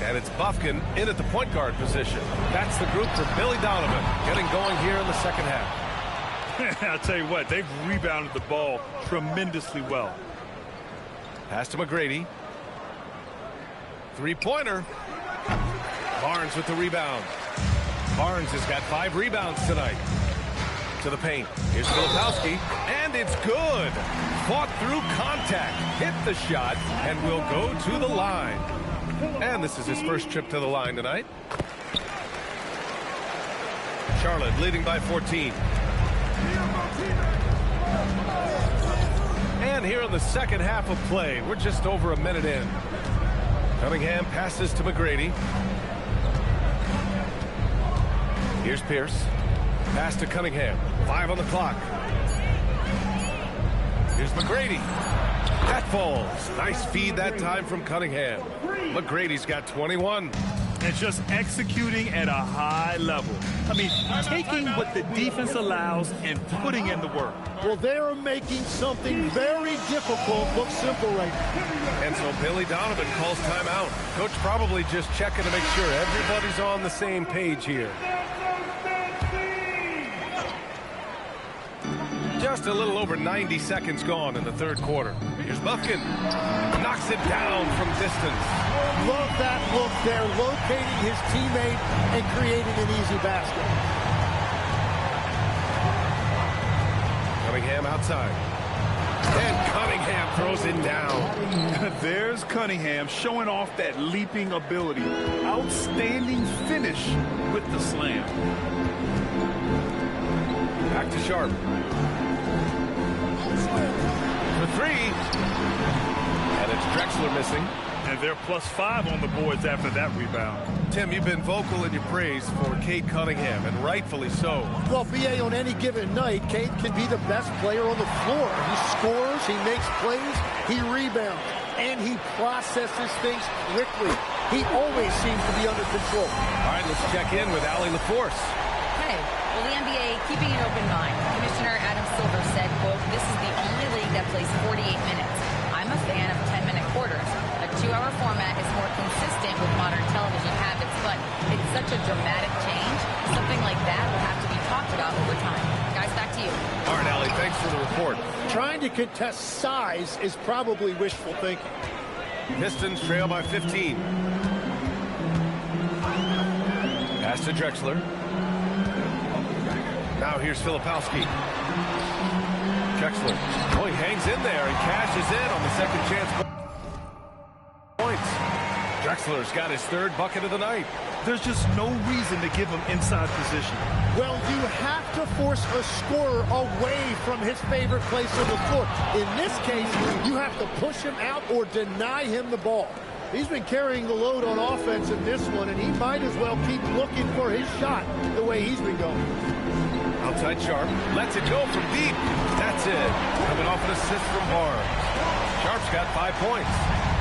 And it's Bufkin in at the point guard position. That's the group for Billy Donovan getting going here in the second half. I'll tell you what, they've rebounded the ball tremendously well. Pass to McGrady. Three-pointer. Barnes with the rebound. Barnes has got 5 rebounds tonight. To the paint. Here's Filipowski, and it's good. Fought through contact, hit the shot, and will go to the line. And this is his first trip to the line tonight. Charlotte leading by 14. And here in the second half of play, we're just over a minute in. Cunningham passes to McGrady. Here's Pierce. Pass to Cunningham. 5 on the clock. Here's McGrady. That falls. Nice feed that time from Cunningham. McGrady's got 21. And just executing at a high level. I mean, taking what the defense allows and putting in the work. Well, they're making something very difficult look simple right now. And so Billy Donovan calls timeout. Coach probably just checking to make sure everybody's on the same page here. Just a little over 90 seconds gone in the third quarter. Here's Bufkin. Knocks it down from distance. Love that look there, locating his teammate and creating an easy basket. Cunningham outside. And Cunningham throws it down. There's Cunningham showing off that leaping ability. Outstanding finish with the slam. Back to Sharp. For 3. And it's Drexler missing. And they're +5 on the boards after that rebound. Tim, you've been vocal in your praise for Cade Cunningham, and rightfully so. Well, BA, on any given night, Cade can be the best player on the floor. He scores, he makes plays, he rebounds, and he processes things quickly. He always seems to be under control. All right, let's check in with Allie LaForce. Hey, well, the NBA keeping an open mind. Commissioner Adam Silver said, quote, "This is the only league that plays 48 minutes. I'm a fan of 10-minute quarters. A 2-hour format is more consistent with modern television habits, but it's such a dramatic change. Something like that will have to be talked about over time." Guys, back to you. All right, Allie, thanks for the report. Trying to contest size is probably wishful thinking. Pistons trail by 15. Pass to Drexler. Now here's Filipowski. Drexler. Oh, he hangs in there and cashes in on the second chance points. Drexler's got his 3rd bucket of the night. There's just no reason to give him inside position. Well, you have to force a scorer away from his favorite place on the floor. In this case, you have to push him out or deny him the ball. He's been carrying the load on offense in this one, and he might as well keep looking for his shot the way he's been going. Outside Sharp. Lets it go from deep. That's it. Coming off an assist from Barnes. Sharp's got 5 points.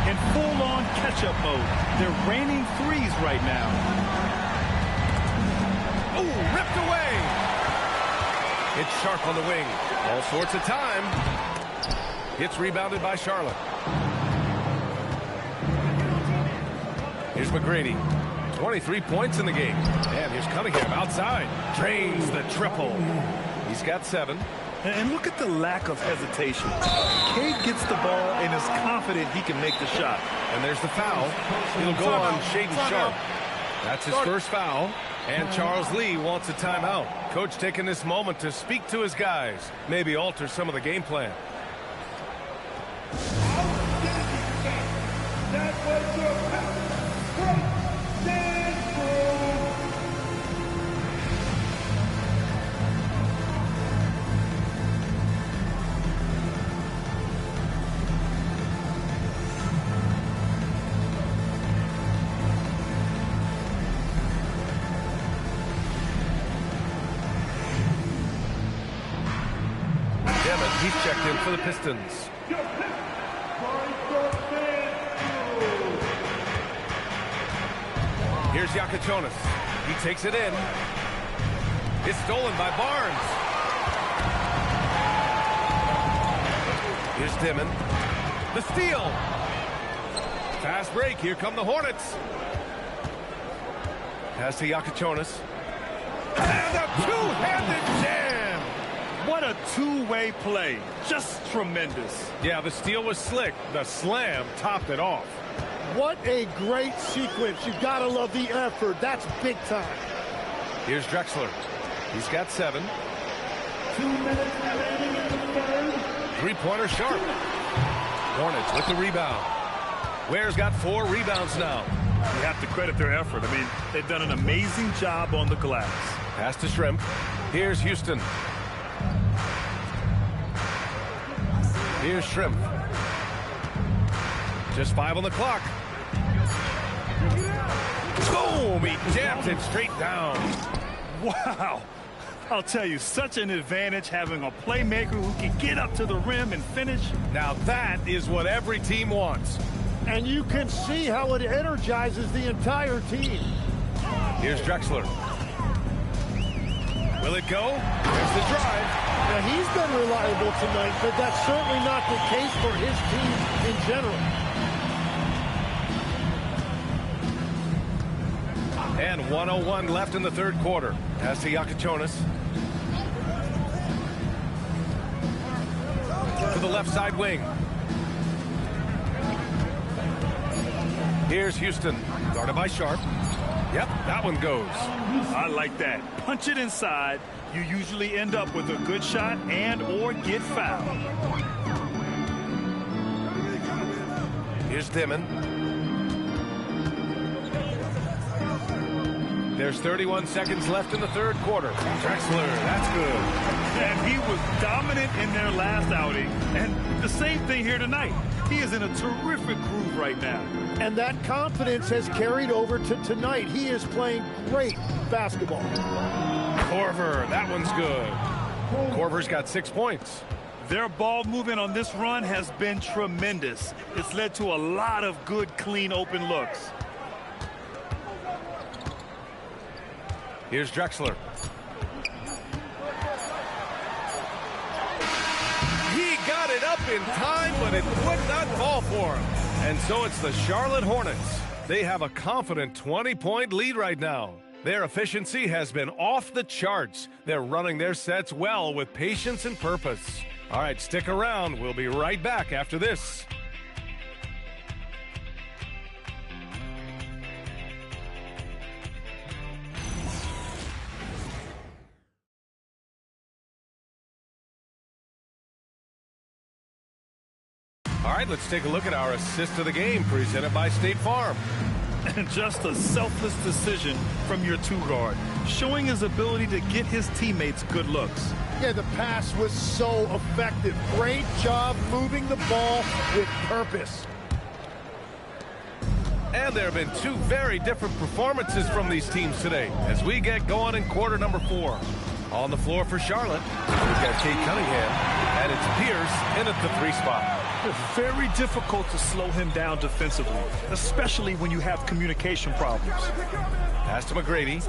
In full-on catch-up mode. They're raining threes right now. Oh, ripped away. It's Sharp on the wing. All sorts of time. It's rebounded by Charlotte. Here's McGrady. 23 points in the game. And here's Cunningham outside. Drains the triple. He's got 7. And look at the lack of hesitation. Cade gets the ball and is confident he can make the shot. And there's the foul. It'll go on Shaden Sharp. That's his first foul. And Charles Lee wants a timeout. Coach taking this moment to speak to his guys. Maybe alter some of the game plan. Demon. He's checked in for the Pistons. Here's Yakachonis. He takes it in. It's stolen by Barnes. Here's Demon. The steal. Fast break. Here come the Hornets. Pass to Yakachonis. And a two-handed jam. What a two-way play. Just tremendous. Yeah, the steal was slick. The slam topped it off. What a great sequence. You've got to love the effort. That's big time. Here's Drexler. He's got 7. 2 minutes remaining in the third. Three-pointer sharp. Hornets with the rebound. Ware's got 4 rebounds now. You have to credit their effort. I mean, they've done an amazing job on the glass. Pass to Shrimp. Here's Houston. Here's Shrimp. Just 5 on the clock. Boom! He jams it straight down. Wow. I'll tell you, such an advantage having a playmaker who can get up to the rim and finish. Now that is what every team wants. And you can see how it energizes the entire team. Here's Drexler. Will it go? There's the drive. Now, he's been reliable tonight, but that's certainly not the case for his team in general. And 1:01 left in the third quarter. Pass to Yakachonis. To the left side wing. Here's Houston. Guarded by Sharp. Yep, that one goes. I like that. Punch it inside. You usually end up with a good shot and or get fouled. Here's Demon. There's 31 seconds left in the third quarter. Drexler, that's good. And he was dominant in their last outing. And the same thing here tonight. He is in a terrific groove right now. And that confidence has carried over to tonight. He is playing great basketball. Korver, that one's good. Korver's got 6 points. Their ball movement on this run has been tremendous. It's led to a lot of good, clean, open looks. Here's Drexler. He got it up in time, but it would not fall for him. And so it's the Charlotte Hornets. They have a confident 20-point lead right now. Their efficiency has been off the charts. They're running their sets well with patience and purpose. All right, stick around. We'll be right back after this. All right, let's take a look at our assist of the game presented by State Farm. And just a selfless decision from your two-guard, showing his ability to get his teammates good looks. Yeah, the pass was so effective. Great job moving the ball with purpose. And there have been 2 very different performances from these teams today as we get going in quarter number 4. On the floor for Charlotte, we've got Cade Cunningham, and it's Pierce in at the 3 spot. It's very difficult to slow him down defensively, especially when you have communication problems. Pass to McGrady.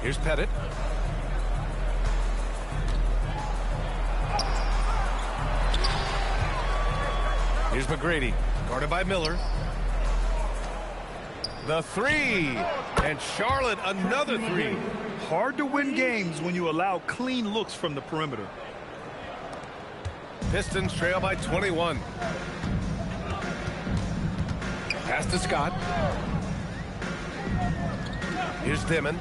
Here's Pettit. Here's McGrady, guarded by Miller. The 3, and Charlotte another 3. Hard to win games when you allow clean looks from the perimeter. Pistons trail by 21. Pass to Scott. Here's Demon.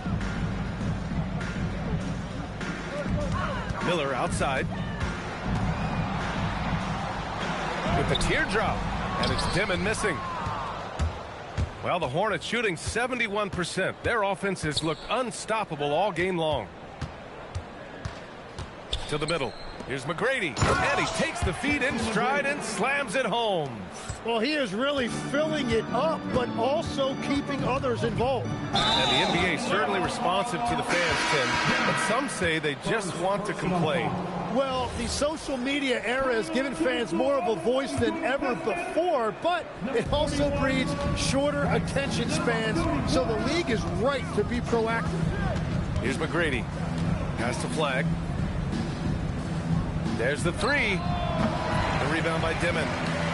Miller outside. With the teardrop, and it's Demon missing. Well, the Hornets shooting 71%. Their offense has looked unstoppable all game long. To the middle. Here's McGrady, and he takes the feed in stride and slams it home. Well, he is really filling it up, but also keeping others involved. And the NBA certainly responsive to the fans, Tim, but some say they just want to complain. Well, the social media era has given fans more of a voice than ever before, but it also breeds shorter attention spans, so the league is right to be proactive. Here's McGrady. Pass to Flag. There's the three. The rebound by Dimon.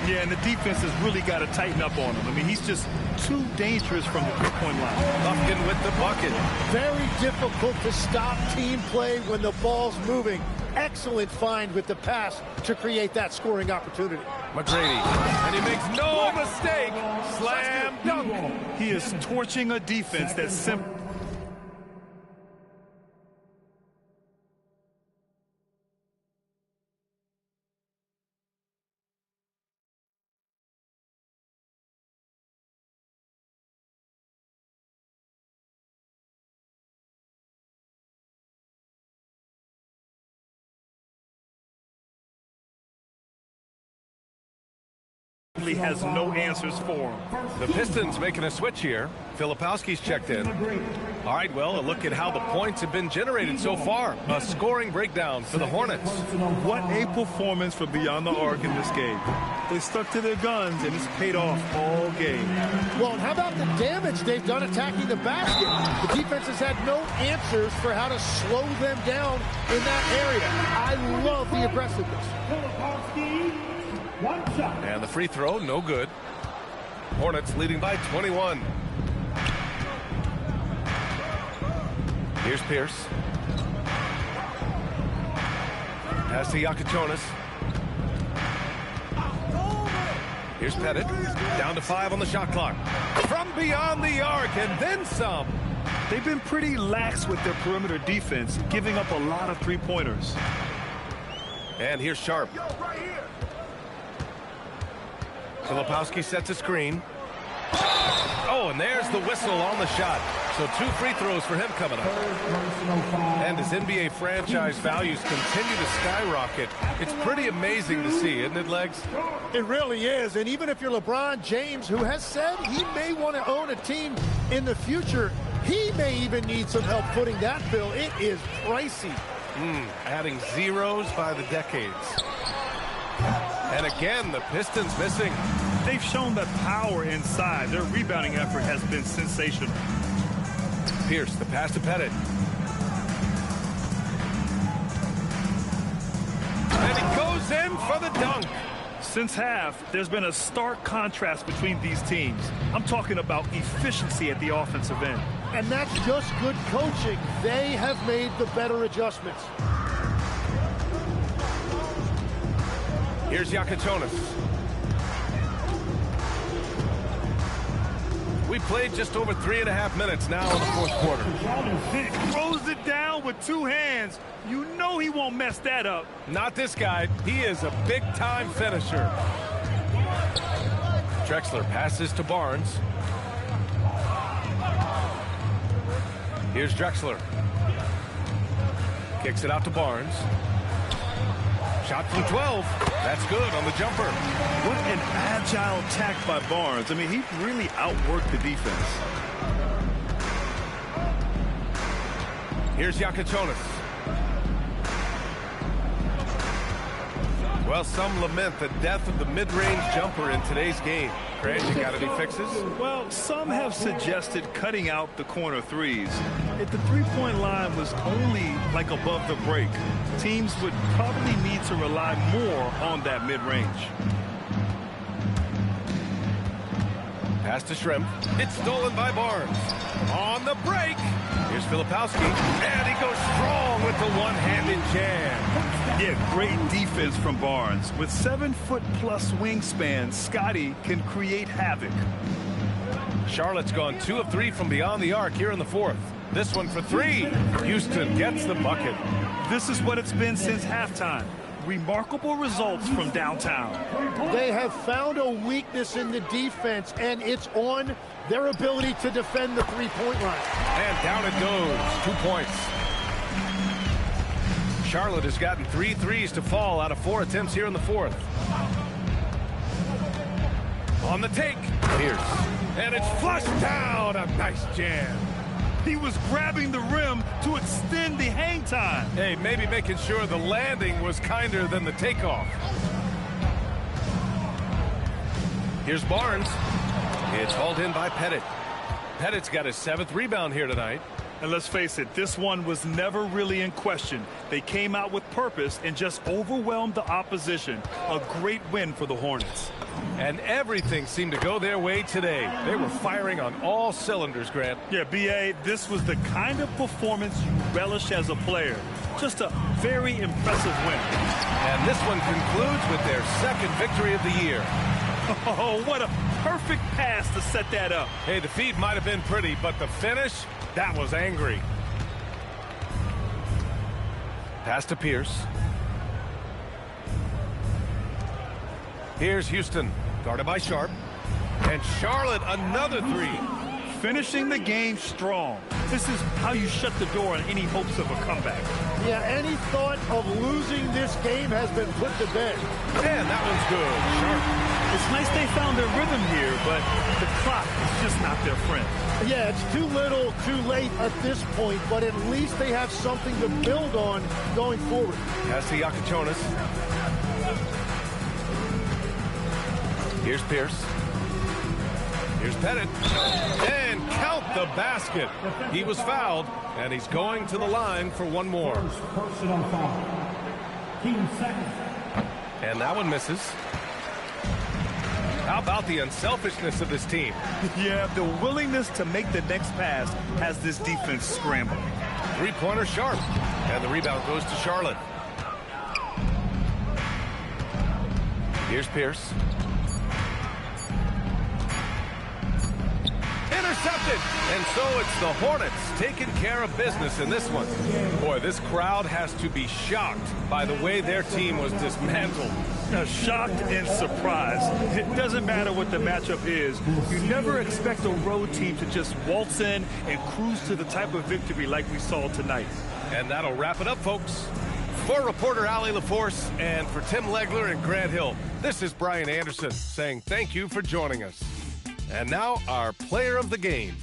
Yeah, and the defense has really got to tighten up on him. I mean, he's just too dangerous from the three-point line. Lufkin with the bucket. Very difficult to stop team play when the ball's moving. Excellent find with the pass to create that scoring opportunity. McGrady, and he makes no mistake. Slam dunk. He is torching a defense that's simple. Has no answers for him. The Pistons making a switch here. Filipowski's checked in. All right, well, a look at how the points have been generated so far. A scoring breakdown for the Hornets. What a performance from beyond the arc in this game. They stuck to their guns, and it's paid off all game. Well, and how about the damage they've done attacking the basket? The defense has had no answers for how to slow them down in that area. I love the aggressiveness. And the free throw, no good. Hornets leading by 21. Here's Pierce. Pass to Yakuchonis. Here's Pettit. Down to 5 on the shot clock. From beyond the arc, and then some. They've been pretty lax with their perimeter defense, giving up a lot of three-pointers. And here's Sharp. Filipowski sets a screen. Oh, and there's the whistle on the shot. So 2 free throws for him coming up. And as NBA franchise values continue to skyrocket, it's pretty amazing to see, isn't it, Legs? It really is. And even if you're LeBron James, who has said he may want to own a team in the future, he may even need some help footing that bill. It is pricey. Adding zeros by the decades. And again, the Pistons missing. They've shown that power inside. Their rebounding effort has been sensational. Pierce, the pass to Pettit. And he goes in for the dunk. Since half, there's been a stark contrast between these teams. I'm talking about efficiency at the offensive end. And that's just good coaching. They have made the better adjustments. Here's Yakuchonis. We played just over 3.5 minutes now in the fourth quarter. He throws it down with 2 hands. You know he won't mess that up. Not this guy. He is a big-time finisher. Drexler passes to Barnes. Here's Drexler. Kicks it out to Barnes. Shot from 12. That's good on the jumper. What an agile attack by Barnes. I mean, he really outworked the defense. Here's Yakuchonis. Well, some lament the death of the mid-range jumper in today's game. Craig, you got any fixes? Well, some have suggested cutting out the corner threes. If the three-point line was only like above the break, teams would probably need to rely more on that mid-range. Pass to Shrimp. It's stolen by Barnes. On the break. Here's Filipowski. And he goes strong with the one-handed jam. Yeah, great defense from Barnes. With 7-foot-plus wingspan, Scotty can create havoc. Charlotte's gone 2 of 3 from beyond the arc here in the fourth. This one for 3. Houston gets the bucket. This is what it's been since halftime. Remarkable results from downtown. They have found a weakness in the defense, and it's on their ability to defend the three-point line. And down it goes. 2 points. Charlotte has gotten 3 threes to fall out of 4 attempts here in the fourth. On the take, Pierce. And it's flushed down. A nice jam. He was grabbing the rim to extend the hang time. Hey, maybe making sure the landing was kinder than the takeoff. Here's Barnes. It's hauled in by Pettit. Pettit's got his 7th rebound here tonight. And let's face it, this one was never really in question. They came out with purpose and just overwhelmed the opposition. A great win for the Hornets. And everything seemed to go their way today. They were firing on all cylinders, Grant. Yeah, B.A., this was the kind of performance you relish as a player. Just a very impressive win. And this one concludes with their 2nd victory of the year. Oh, what a perfect pass to set that up. Hey, the feed might have been pretty, but the finish, that was angry. Pass to Pierce. Here's Houston, guarded by Sharp. And Charlotte, another 3. Finishing the game strong. This is how you shut the door on any hopes of a comeback. Yeah, any thought of losing this game has been put to bed. Man, that one's good. Sharp. It's nice they found their rhythm here, but the clock is just not their friend. Yeah, it's too little, too late at this point, but at least they have something to build on going forward. Pass to Yakuchonis. Here's Pierce. Here's Pettit. And count the basket. He was fouled, and he's going to the line for one more. Personal foul. Team second. And that one misses. How about the unselfishness of this team? Yeah, the willingness to make the next pass has this defense scrambling. 3-pointer Sharp. And the rebound goes to Charlotte. Here's Pierce. Intercepted. And so it's the Hornets taking care of business in this one. Boy, this crowd has to be shocked by the way their team was dismantled. Shocked and surprised. It doesn't matter what the matchup is. You never expect a road team to just waltz in and cruise to the type of victory like we saw tonight. And that'll wrap it up, folks. For reporter Allie LaForce and for Tim Legler and Grant Hill, this is Brian Anderson saying thank you for joining us. And now our player of the game.